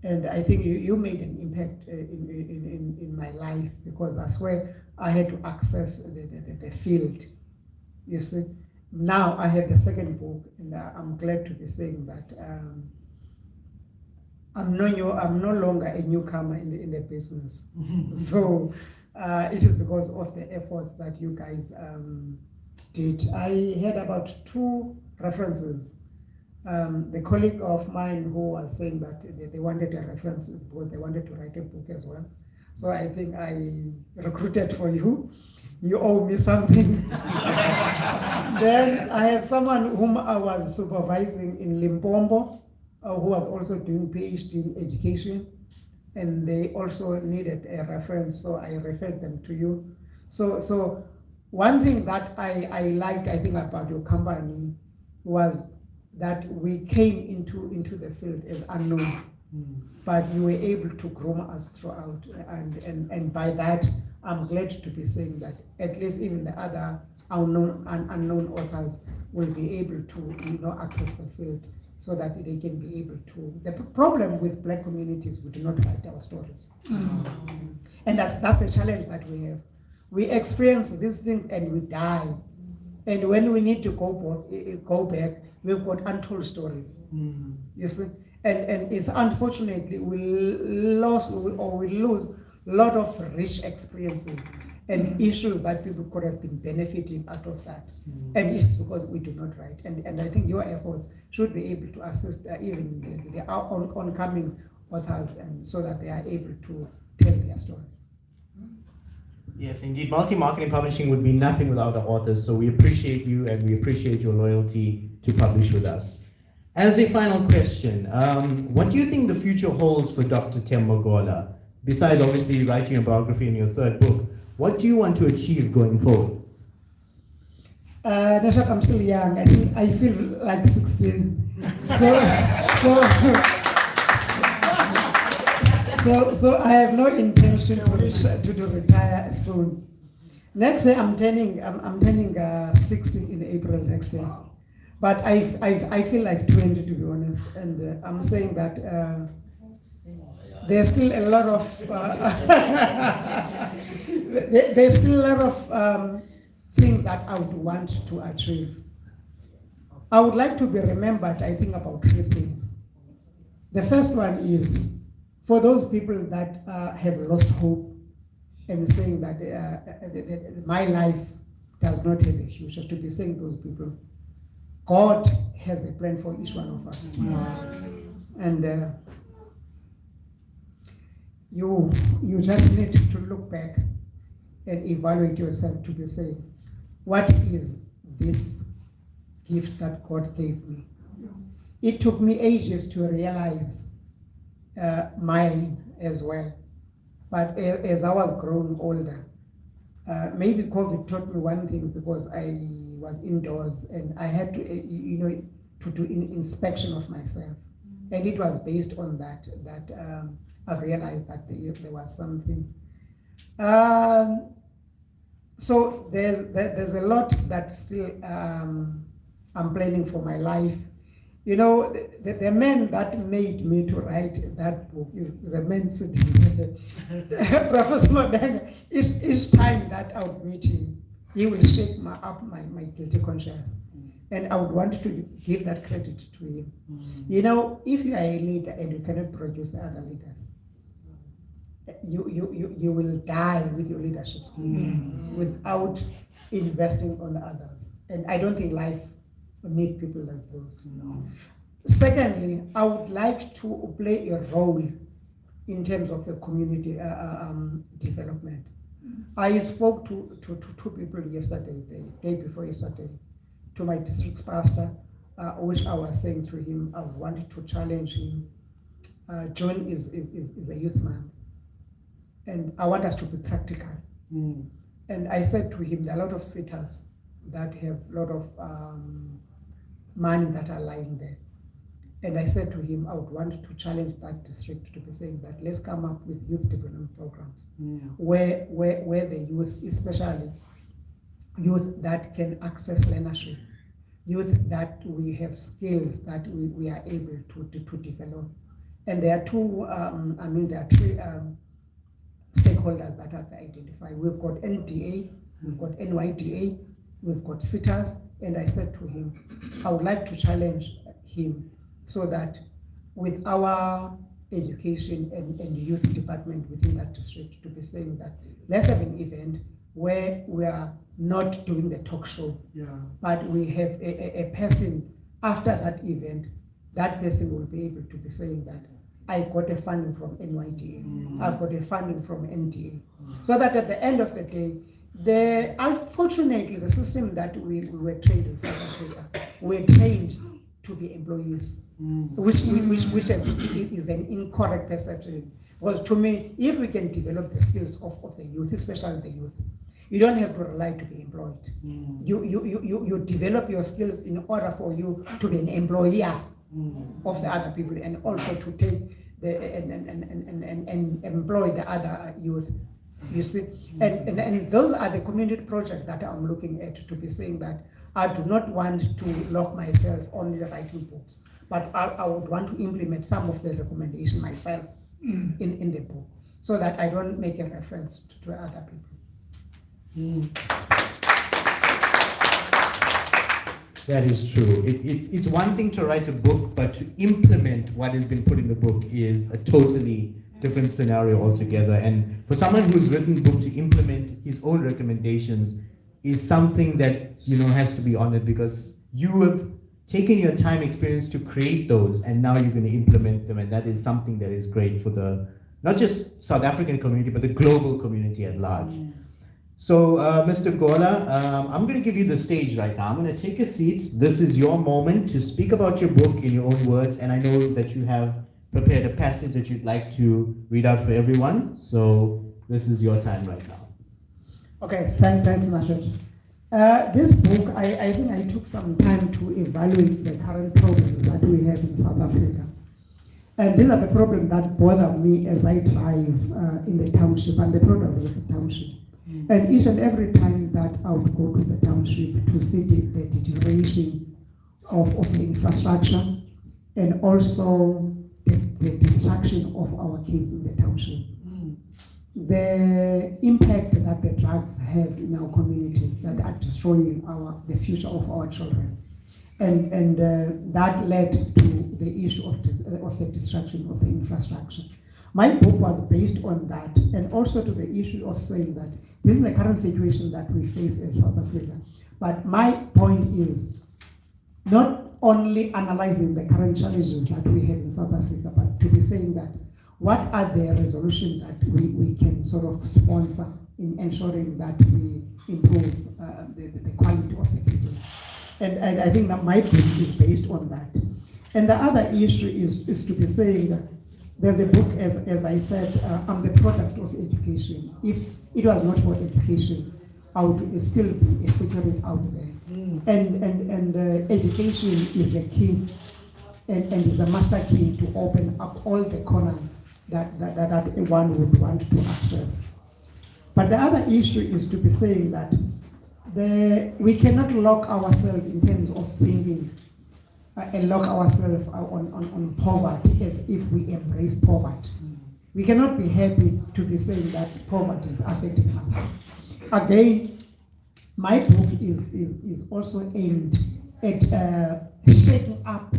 And I think you made an impact in my life, because that's where I had to access the field. You see, now I have the second book, and I'm glad to be saying that I'm no longer a newcomer in the business. So it is because of the efforts that you guys did. I had about 2 references. The colleague of mine who was saying that they wanted a reference book, they wanted to write a book as well. So I think I recruited for you. You owe me something. Then I have someone whom I was supervising in Limpopo, who was also doing PhD in education, and they also needed a reference, so I referred them to you. So one thing that I liked, I think, about your company was that we came into the field as unknown, but you were able to groom us throughout, and by that, I'm glad to be saying that at least even the other unknown authors will be able to access the field, so that they can be able to. The problem with Black communities, we do not write our stories, and that's the challenge that we have. We experience these things and we die, and when we need to go back, we've got untold stories. You see, and it's unfortunately we lose a lot of rich experiences and issues that people could have been benefiting out of that. And it's because we do not write. And I think your efforts should be able to assist even the oncoming authors, and so that they are able to tell their stories. Yes, indeed. Multi-marketing publishing would be nothing without the authors, so we appreciate you and we appreciate your loyalty to publish with us. As a final question, what do you think the future holds for Dr. Temba Gola? Besides obviously writing a biography in your third book, what do you want to achieve going forward? Nashat, I'm still young. I think I feel like 16. So I have no intention to retire soon. Next year I'm turning 60 in April next year. But I feel like 20, to be honest, and I'm saying that there's still a lot of there's still a lot of things that I would want to achieve. I would like to be remembered, I think, about 3 things. The first one is for those people that have lost hope and saying that my life does not have a future, to be saying to those people, God has a plan for each one of us. Yes. And you just need to look back and evaluate yourself to be saying, what is this gift that God gave me? It took me ages to realize mine as well. But as I was growing older, maybe COVID taught me one thing, because I was indoors and I had to, to do an inspection of myself. And it was based on that I realized that there was something. So there's a lot that still I'm planning for my life. You know, the man that made me to write that book is the man sitting here. Professor Modanga, each time that I would meet him, he will shake my guilty conscience. And I would want to give that credit to him. You know, if you are a leader and you cannot produce the other leaders, you will die with your leadership skills without investing on others. And I don't think life need people like those. No. Secondly, I would like to play a role in terms of the community development. I spoke to 2 people yesterday, the day before yesterday, to my district pastor, which I was saying to him, I wanted to challenge him. John is a youth man, and I want us to be practical. And I said to him, there are a lot of sitters that have a lot of money that are lying there. And I said to him, I would want to challenge that district to be saying that let's come up with youth development programs where the youth, especially youth that can access learnership, youth that we have skills that we are able to develop. And there are 3 stakeholders that I've identified. We've got NDA, we've got NYDA, we've got sitters, and I said to him, I would like to challenge him so that with our education and youth department within that district to be saying that let's have an event where we are not doing the talk show, but we have a person after that event, that person will be able to be saying that I got a funding from NYDA, I've got a funding from NDA, so that at the end of the day, unfortunately, the system that we were trained in South Africa, we're trained to be employees, which is an incorrect perception. Because to me, if we can develop the skills of the youth, especially the youth, you don't have to rely to be employed. You develop your skills in order for you to be an employer of the other people, and also to take and employ the other youth. You see, and those are the community projects that I'm looking at, to be saying that I do not want to lock myself only writing books, but I would want to implement some of the recommendations myself in the book, so that I don't make a reference to other people. That is true. It's one thing to write a book, but to implement what has been put in the book is a totally different scenario altogether. And for someone who's written a book, to implement his own recommendations is something that, has to be honored, because you have taken your time, experience to create those, and now you're going to implement them, and that is something that is great for the, not just South African community, but the global community at large. So, Mr. Gola, I'm going to give you the stage right now. I'm going to take a seat. This is your moment to speak about your book in your own words, and I know that you have prepared a passage that you'd like to read out for everyone. So, this is your time right now. Okay, thanks, Nashot. This book, I think I took some time to evaluate the current problems that we have in South Africa. And these are the problems that bother me as I drive in the township and the products of the township. And each and every time that I would go to the township to see the deterioration of the infrastructure, and also the destruction of our kids in the township, the impact that the drugs have in our communities that are destroying the future of our children, and that led to the issue of the destruction of the infrastructure. My book was based on that, and also to the issue of saying that this is the current situation that we face in South Africa. But my point is not only analyzing the current challenges that we have in South Africa, but to be saying that what are the resolutions that we can sort of sponsor in ensuring that we improve the quality of the people. And I think that my book is based on that. And the other issue is to be saying that there's a book, as I said, I'm the product of education. If it was not for education, I would still be a security out there. And education is a key and is a master key to open up all the corners that one would want to access. But the other issue is to be saying that we cannot lock ourselves in terms of thinking and lock ourselves on poverty as if we embrace poverty. We cannot be happy to be saying that poverty is affecting us. Again, my book is also aimed at shaking up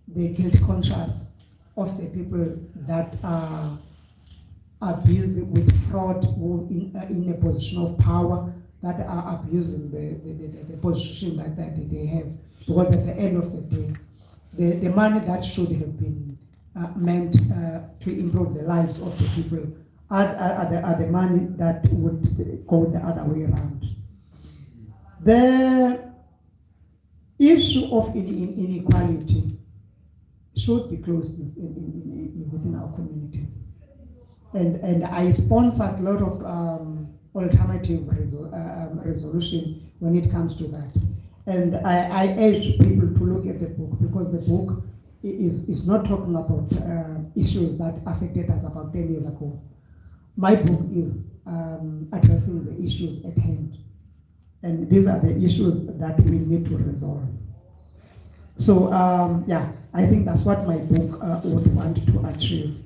the guilt conscious of the people that are busy with fraud or in a position of power, that are abusing the position that they have. Because at the end of the day, the money that should have been meant to improve the lives of the people are the money that would go the other way around. The issue of inequality should be closed within our communities. And I sponsored a lot of alternative resolution when it comes to that. And I urge people to look at the book, because the book is not talking about issues that affected us about 10 years ago. My book is addressing the issues at hand. And these are the issues that we need to resolve. So, I think that's what my book would want to achieve.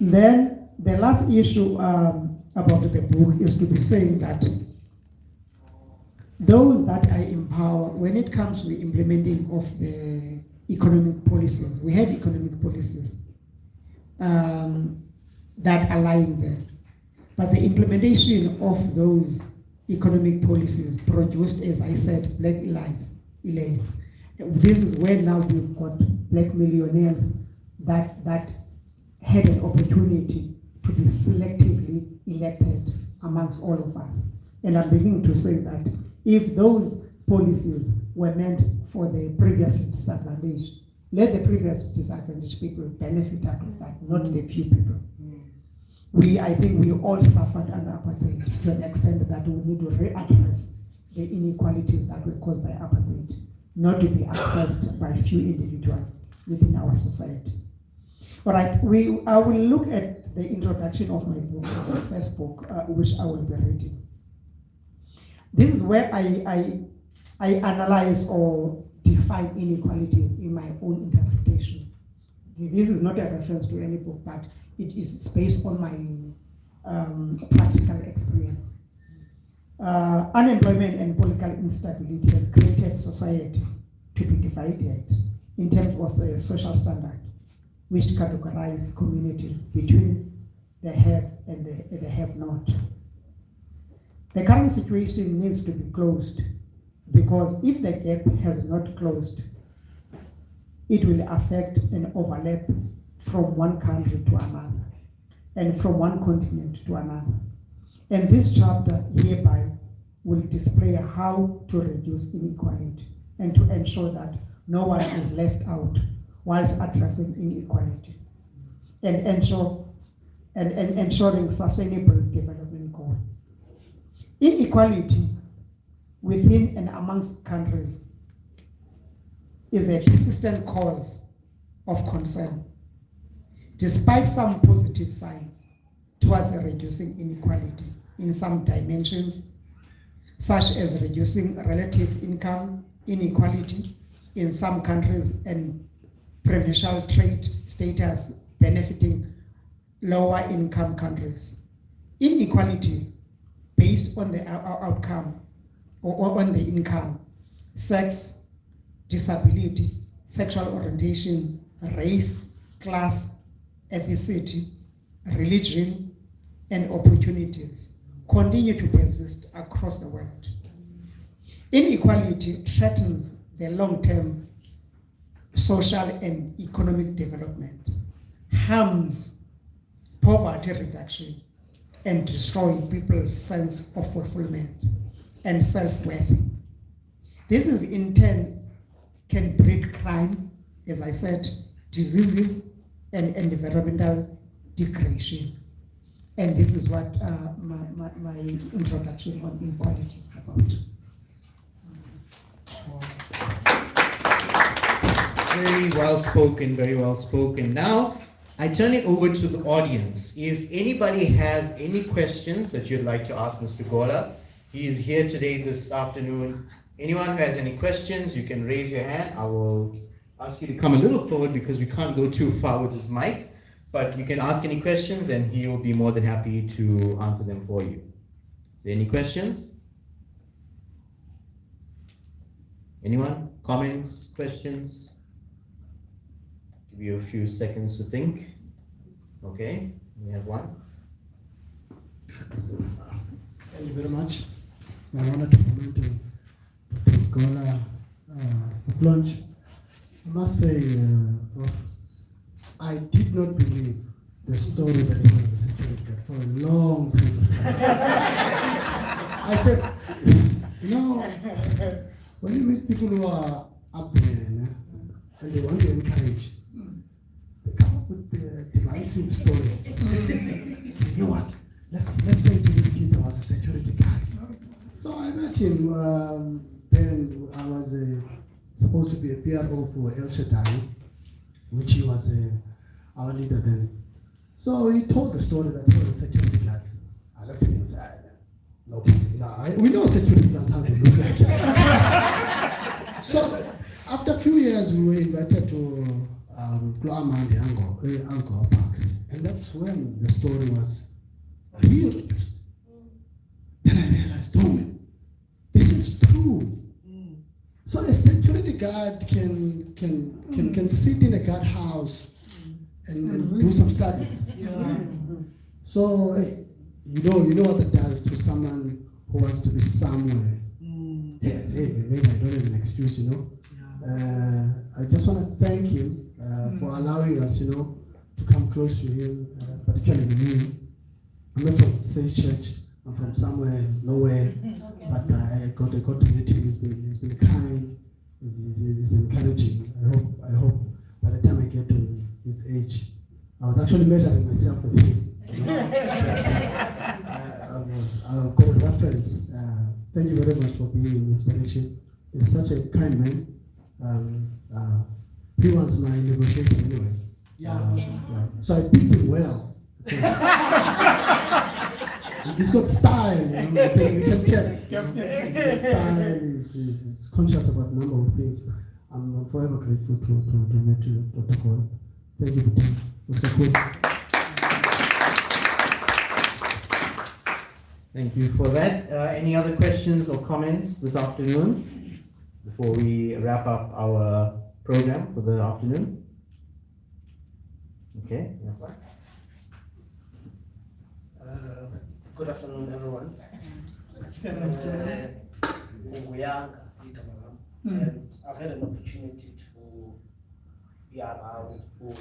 Then, the last issue about the book is to be saying that those that I empower, when it comes to the implementing of the economic policies, we have economic policies that align there. But the implementation of those economic policies produced, as I said, black elites. This is where now we've got black millionaires that had an opportunity to be selectively elected amongst all of us. And I'm beginning to say that if those policies were meant for the previously disadvantaged, let the previously disadvantaged people benefit out of that, not the few people. I think we all suffered under apartheid to an extent that we need to readdress the inequalities that were caused by apartheid, not to be accessed by few individuals within our society. All right, I will look at the introduction of my book, the first book, which I will be reading. This is where I analyze or define inequality in my own interpretation. This is not a reference to any book, but it is based on my practical experience. Unemployment and political instability has created society to be divided in terms of the social standard, which categorize communities between the have and the have not. The current situation needs to be closed, because if the gap has not closed, it will affect and overlap from one country to another, and from one continent to another. And this chapter hereby will display how to reduce inequality and to ensure that no one is left out whilst addressing inequality, and ensuring sustainable development goals. Inequality within and amongst countries is a persistent cause of concern. Despite some positive signs towards reducing inequality in some dimensions, such as reducing relative income inequality in some countries and preferential trade status benefiting lower income countries. Inequality based on the outcome or on the income, sex, disability, sexual orientation, race, class, ethnicity, religion, and opportunities continue to persist across the world. Inequality threatens the long-term social and economic development, harms poverty reduction, and destroy people's sense of fulfillment and self-worth. This is in turn can breed crime, as I said, diseases, and environmental degradation. And this is what my introduction on inequality is about. Very well spoken, very well spoken. Now, I turn it over to the audience. If anybody has any questions that you'd like to ask Mr. Gola, he is here today this afternoon. Anyone who has any questions, you can raise your hand. I will ask you to come a little forward because we can't go too far with this mic, but you can ask any questions and he will be more than happy to answer them for you. So any questions? Anyone? Comments, questions? Give you a few seconds to think. Okay, we have one. Thank you very much. It's my honor to comment on Dr. Gola book launch. I must say, Prof, I did not believe the story that he was a security guard for a long period of time. I said, you know, when you meet people who are up there and they want to encourage, they come up with divisive stories. You know what? Let's say to these kids I was a security guard. So I met him. Then I was supposed to be a PRO for El Shaddai, which he was our leader then. So he told the story that he was a security guard. I looked at him and said, no, we know security guards how they look like. So after a few years, we were invited to Kloamandi Angkor Park. And that's when the story was reintroduced. Then I realized, oh man, this is true. So a security guard can sit in a guardhouse and do some studies. So you know what that does to someone who wants to be somewhere. Yes, hey, maybe I don't have an excuse, you know. I just want to thank him for allowing us, you know, to come close to him, particularly me. I'm not from the same church. I'm from somewhere, nowhere, but I got to meet him. He's been kind. He's encouraging. I hope by the time I get to his age, I was actually measuring myself with him. You know? I've got a reference. Thank you very much for being an inspiration. He's such a kind man. He was my negotiator anyway. So I picked him well. He's got style, you know, we can tell. He's got style, he's conscious about a number of things. I'm forever grateful to meet you, Dr. Gola. Thank you, Mr. Cool. Thank you for that. Any other questions or comments this afternoon before we wrap up our program for the afternoon? Okay. Good afternoon, everyone. And I've had an opportunity to be around for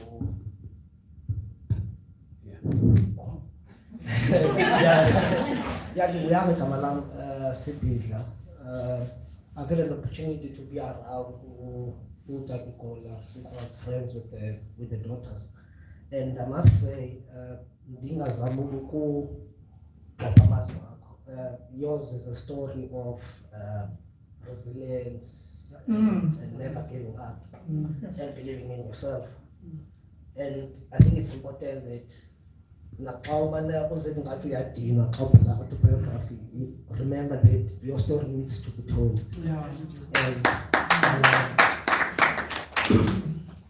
I've had an opportunity to be around Gola since I was friends with the daughters. And I must say, yours is a story of resilience and never giving up and believing in yourself. And I think it's important that remember that your story needs to be told.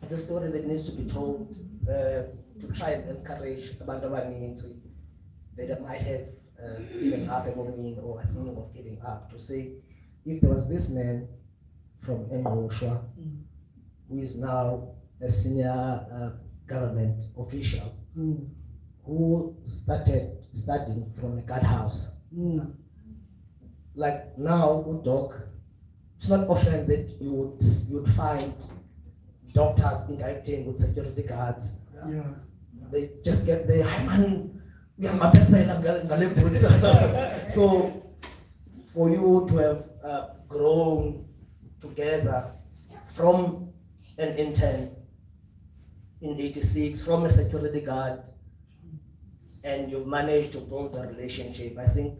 it's a story that needs to be told to try and encourage abantu abaninzi that might have given up or thinking of giving up, to say, if there was this man from Ngoshwa who is now a senior government official who started studying from a guardhouse. Like now, Doc, it's not often that you would find doctors interacting with security guards. Yeah. They just get there, "Hi man, we are my best friend, I'm going." So for you to have grown together from an intern in '86, from a security guard, and you've managed to build a relationship, I think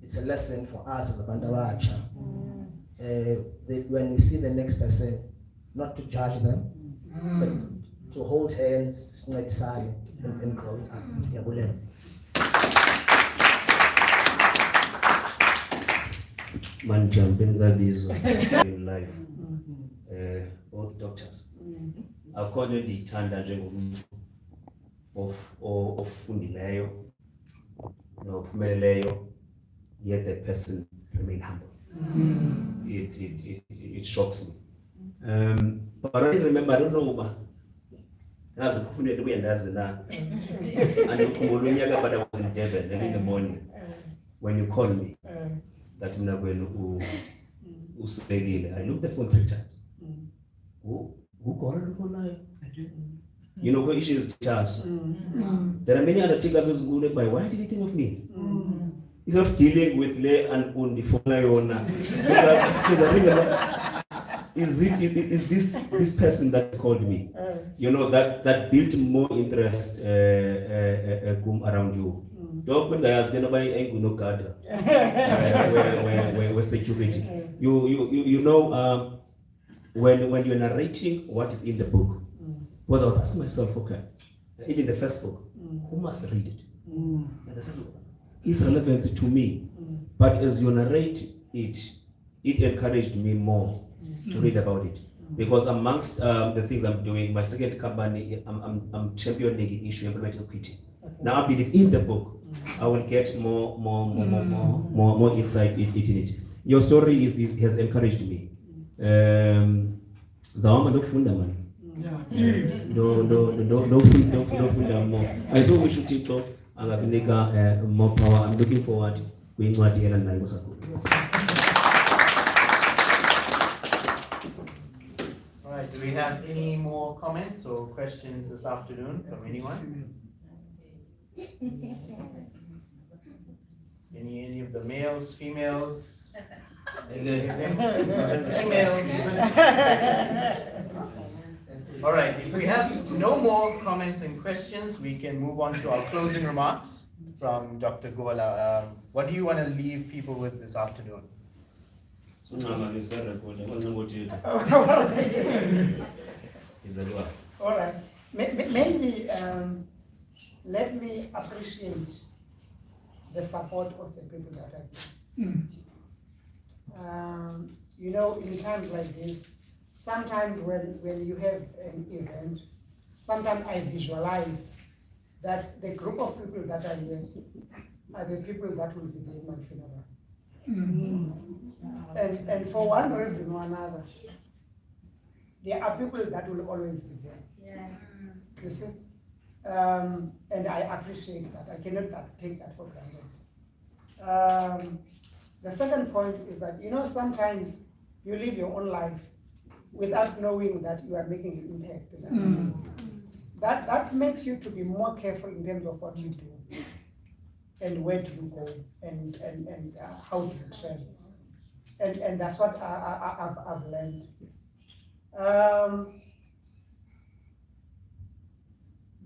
it's a lesson for us as a Bandawacha. That when we see the next person, not to judge them, but to hold hands, and growing up. Ngiyabulele. Man jumping that is in life. Both doctors. Akhona endiyithanda njengomuntu ofundileyo nophumeleleyo, yet the person remain humble. It shocks me. But I remember, I don't know, but as a professional, we and na. And you come unyaka, but I was in Devon early in the morning when you called me. That mina when usibekile, I looked at the phone 3 times. Who called the phone now? You know, what issues teachers. There are many other teachers who's good by why did he think of me? Instead of dealing with lay and on the phone, is this person that called me? You know, that built more interest around you. Don't put the ass by no guard. Where security. You know, when you're narrating what is in the book, because I was asking myself, okay, even the first book, who must read it? And I said, it's relevant to me. But as you narrate it, it encouraged me more to read about it. Because amongst the things I'm doing, my second company, I'm championing the issue of implementing equity. Now I believe in the book, I will get more insight in it. Your story has encouraged me. Zawama no funda man. Please. No funda more. I saw we should teach angabinika more power. I'm looking forward to inward here and I was a good. All right, do we have any more comments or questions this afternoon from anyone? Any of the males, females? All right, if we have no more comments and questions, we can move on to our closing remarks from Dr. Gola. What do you want to leave people with this afternoon? All right. Maybe let me appreciate the support of the people that I give. You know, in times like this, sometimes when you have an event, sometimes I visualize that the group of people that are here are the people that will be there in my funeral. And for one reason or another, there are people that will always be there. Yeah. You see? And I appreciate that. I cannot take that for granted. The second point is that, you know, sometimes you live your own life without knowing that you are making an impact. That makes you to be more careful in terms of what you do and where do you go and how do you tread. And that's what I've learned.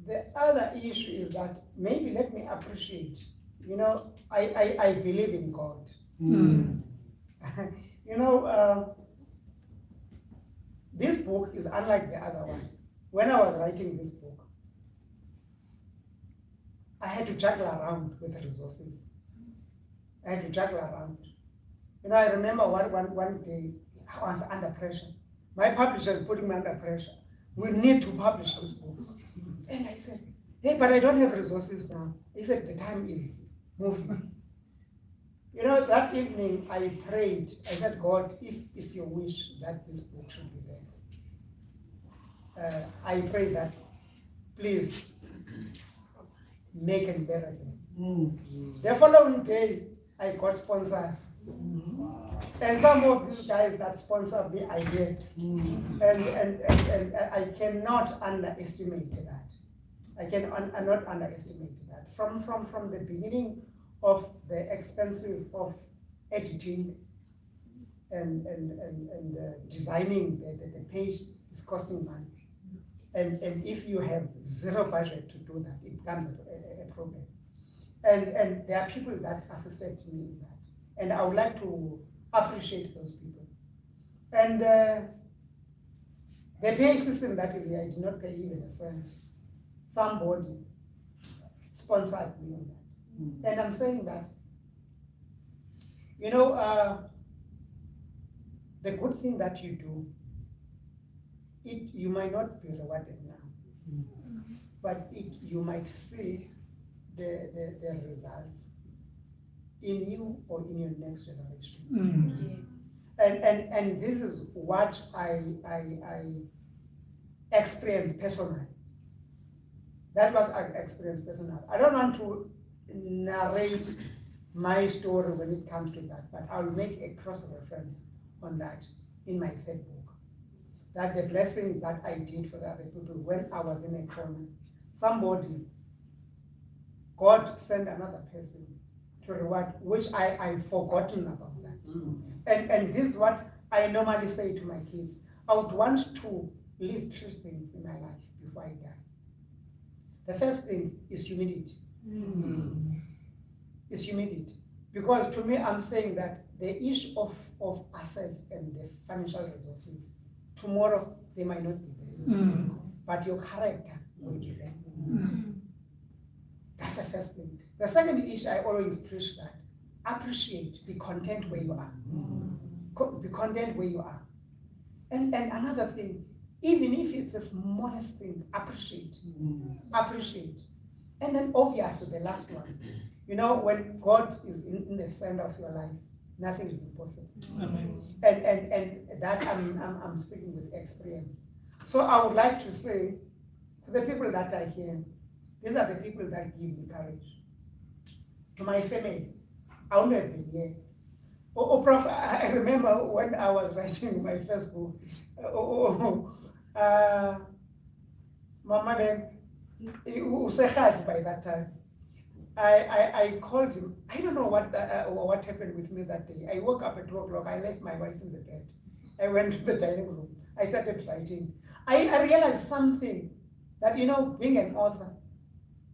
The other issue is that maybe let me appreciate, you know, I believe in God. You know, this book is unlike the other one. When I was writing this book, I had to juggle around with the resources. I had to juggle around. You know, I remember one day I was under pressure. My publisher is putting me under pressure. we need to publish this book. And I said, hey, but I don't have resources now. He said, the time is moving. You know, that evening I prayed. I said, God, if it's your wish that this book should be there, I pray that, please, make it better. The following day, I got sponsors. And some of these guys that sponsored me, I get. And I cannot underestimate that. I cannot underestimate that. From the beginning of the expenses of editing and designing the page is costing money. And if you have zero budget to do that, it becomes a problem. And there are people that assisted me in that. And I would like to appreciate those people. And the pay system that is here, I did not pay even a cent. Somebody sponsored me on that. And I'm saying that, you know, the good thing that you do, you might not be rewarded now, but you might see the results in you or in your next generation. And this is what I experienced personally. That was I experienced personally. I don't want to narrate my story when it comes to that, but I'll make a cross-reference on that in my third book. That the blessings that I did for the other people when I was in a corner, somebody, God sent another person to reward, which I've forgotten about that. And this is what I normally say to my kids. I would want to leave 3 things in my life before I die. The first thing is humility. Is humility. Because to me, I'm saying that the issue of assets and the financial resources, tomorrow they might not be there. But your character will be there. That's the first thing. The second issue, I always preach that. Appreciate, be content where you are. Be content where you are. And another thing, even if it's the smallest thing, appreciate. Appreciate. And then obviously the last one. You know, when God is in the center of your life, nothing is impossible. Amen. And that I'm speaking with experience. So I would like to say to the people that are here, these are the people that give me courage. To my family, I wouldn't have been here. Oh, Prof, I remember when I was writing my first book. Mama then, by that time. I called him. I don't know what happened with me that day. I woke up at 2 o'clock. I left my wife in the bed. I went to the dining room. I started writing. I realized something, that, you know, being an author,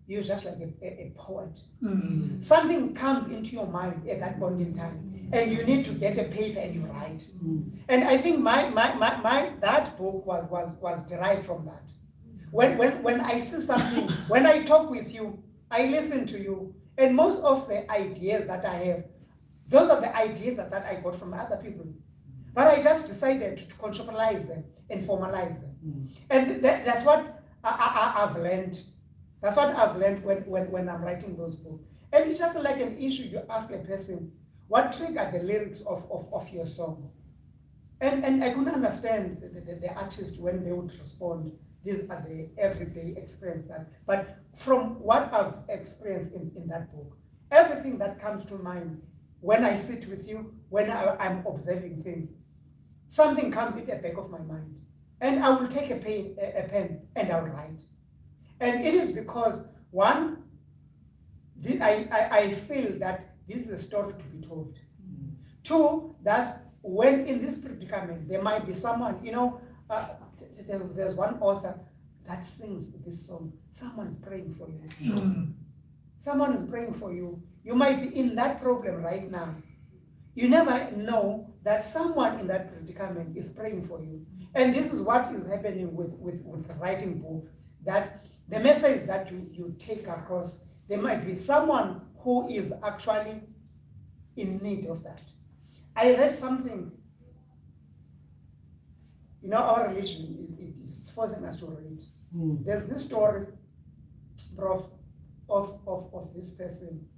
you're just like a poet. Something comes into your mind at that point in time, and you need to get a paper and you write. And I think that book was derived from that. When I see something, when I talk with you, I listen to you, and most of the ideas that I have, those are the ideas that I got from other people. But I just decided to conceptualize them and formalize them. And that's what I've learned. That's what I've learned when I'm writing those books. And it's just like an issue. You ask a person, what triggered the lyrics of your song? And I couldn't understand the artist when they would respond. These are the everyday experience that. But from what I've experienced in that book, everything that comes to mind when I sit with you, when I'm observing things, something comes in the back of my mind. And I will take a pen and I will write. And it is because, one, I feel that this is a story to be told. Two, that when in this predicament, there might be someone, you know, there's one author that sings this song. Someone is praying for you. Someone is praying for you. You might be in that problem right now. You never know that someone in that predicament is praying for you. And this is what is happening with writing books, that the message that you take across, there might be someone who is actually in need of that. I read something, you know, our religion is forcing us to read. There's this story, Prof, of this person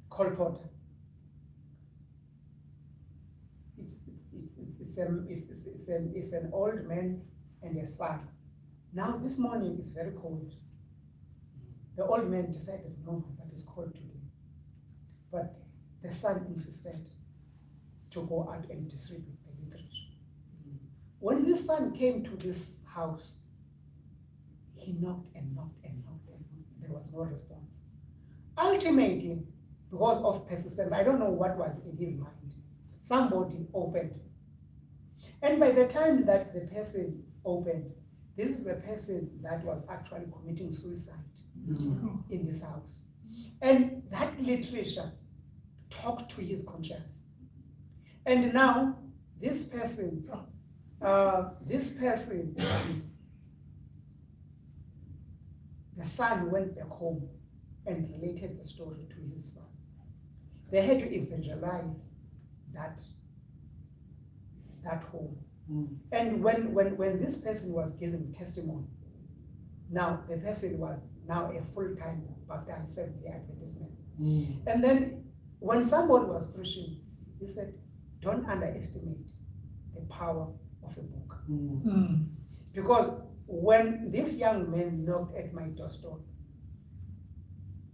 called Porter. It's an old man and a son. Now this morning is very cold. The old man decided, no, but it's cold today. But the son insisted to go out and distribute the literature. When this son came to this house, he knocked and knocked and knocked and knocked. There was no response. Ultimately, because of persistence, I don't know what was in his mind, somebody opened. And by the time that the person opened, this is the person that was actually committing suicide in this house. And that literature talked to his conscience. And now, this person, the son went back home and related the story to his son. They had to evangelize that home. And when this person was giving testimony, now the person was now a full-time baptized Seventh-day Adventist man. And then when somebody was preaching, he said, don't underestimate the power of a book. Because when this young man knocked at my doorstep,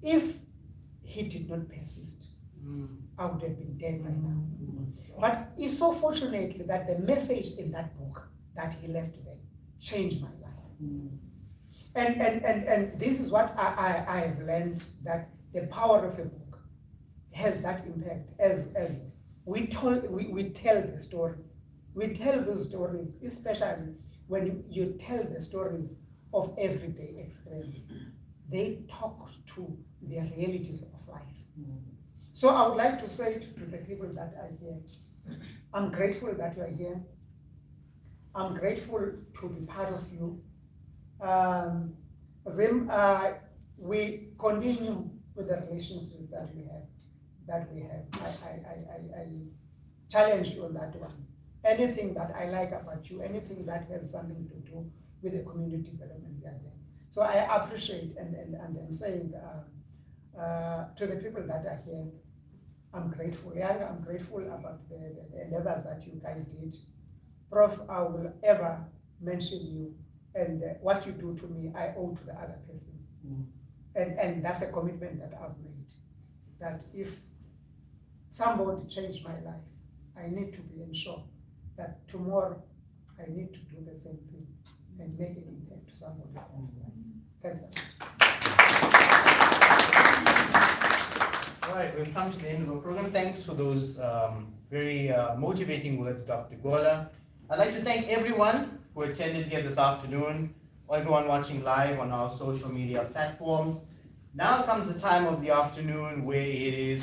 if he did not persist, I would have been dead by now. But it's so fortunately that the message in that book that he left there changed my life. And this is what I have learned, that the power of a book has that impact. As we tell the story, we tell those stories, especially when you tell the stories of everyday experience. They talk to the realities of life. So I would like to say to the people that are here, I'm grateful that you are here. I'm grateful to be part of you. We continue with the relationship that we have. I challenge you on that one. Anything that I like about you, anything that has something to do with the community development, we are there. So I appreciate and I'm saying to the people that are here, I'm grateful. Yeah, I'm grateful about the endeavors that you guys did. Prof, I will ever mention you, and what you do to me, I owe to the other person. And that's a commitment that I've made, that if somebody changed my life, I need to be ensured that tomorrow I need to do the same thing and make an impact to somebody else's life. Thanks. All right, we've come to the end of our program. Thanks for those very motivating words, Dr. Gola. I'd like to thank everyone who attended here this afternoon, everyone watching live on our social media platforms. Now comes the time of the afternoon where it is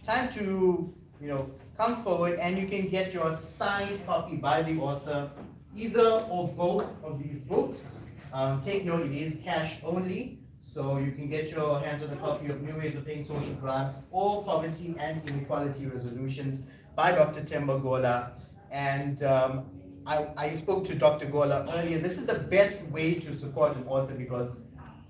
time to, come forward and you can get your signed copy by the author, either or both of these books. Take note, it is cash only. So you can get your hands on a copy of New Ways of Paying Social Grants or Poverty and Inequality Resolutions by Dr. Temba Gola. And I spoke to Dr. Gola earlier. This is the best way to support an author, because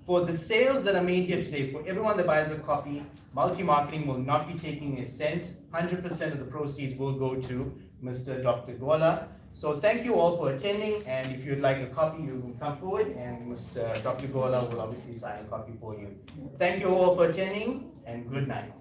for the sales that are made here today, for everyone that buys a copy, multi-marketing will not be taking a cent. 100% of the proceeds will go to Mr. Dr. Gola. So thank you all for attending, and if you'd like a copy, you can come forward and Mr. Dr. Gola will obviously sign a copy for you. Thank you all for attending, and good night.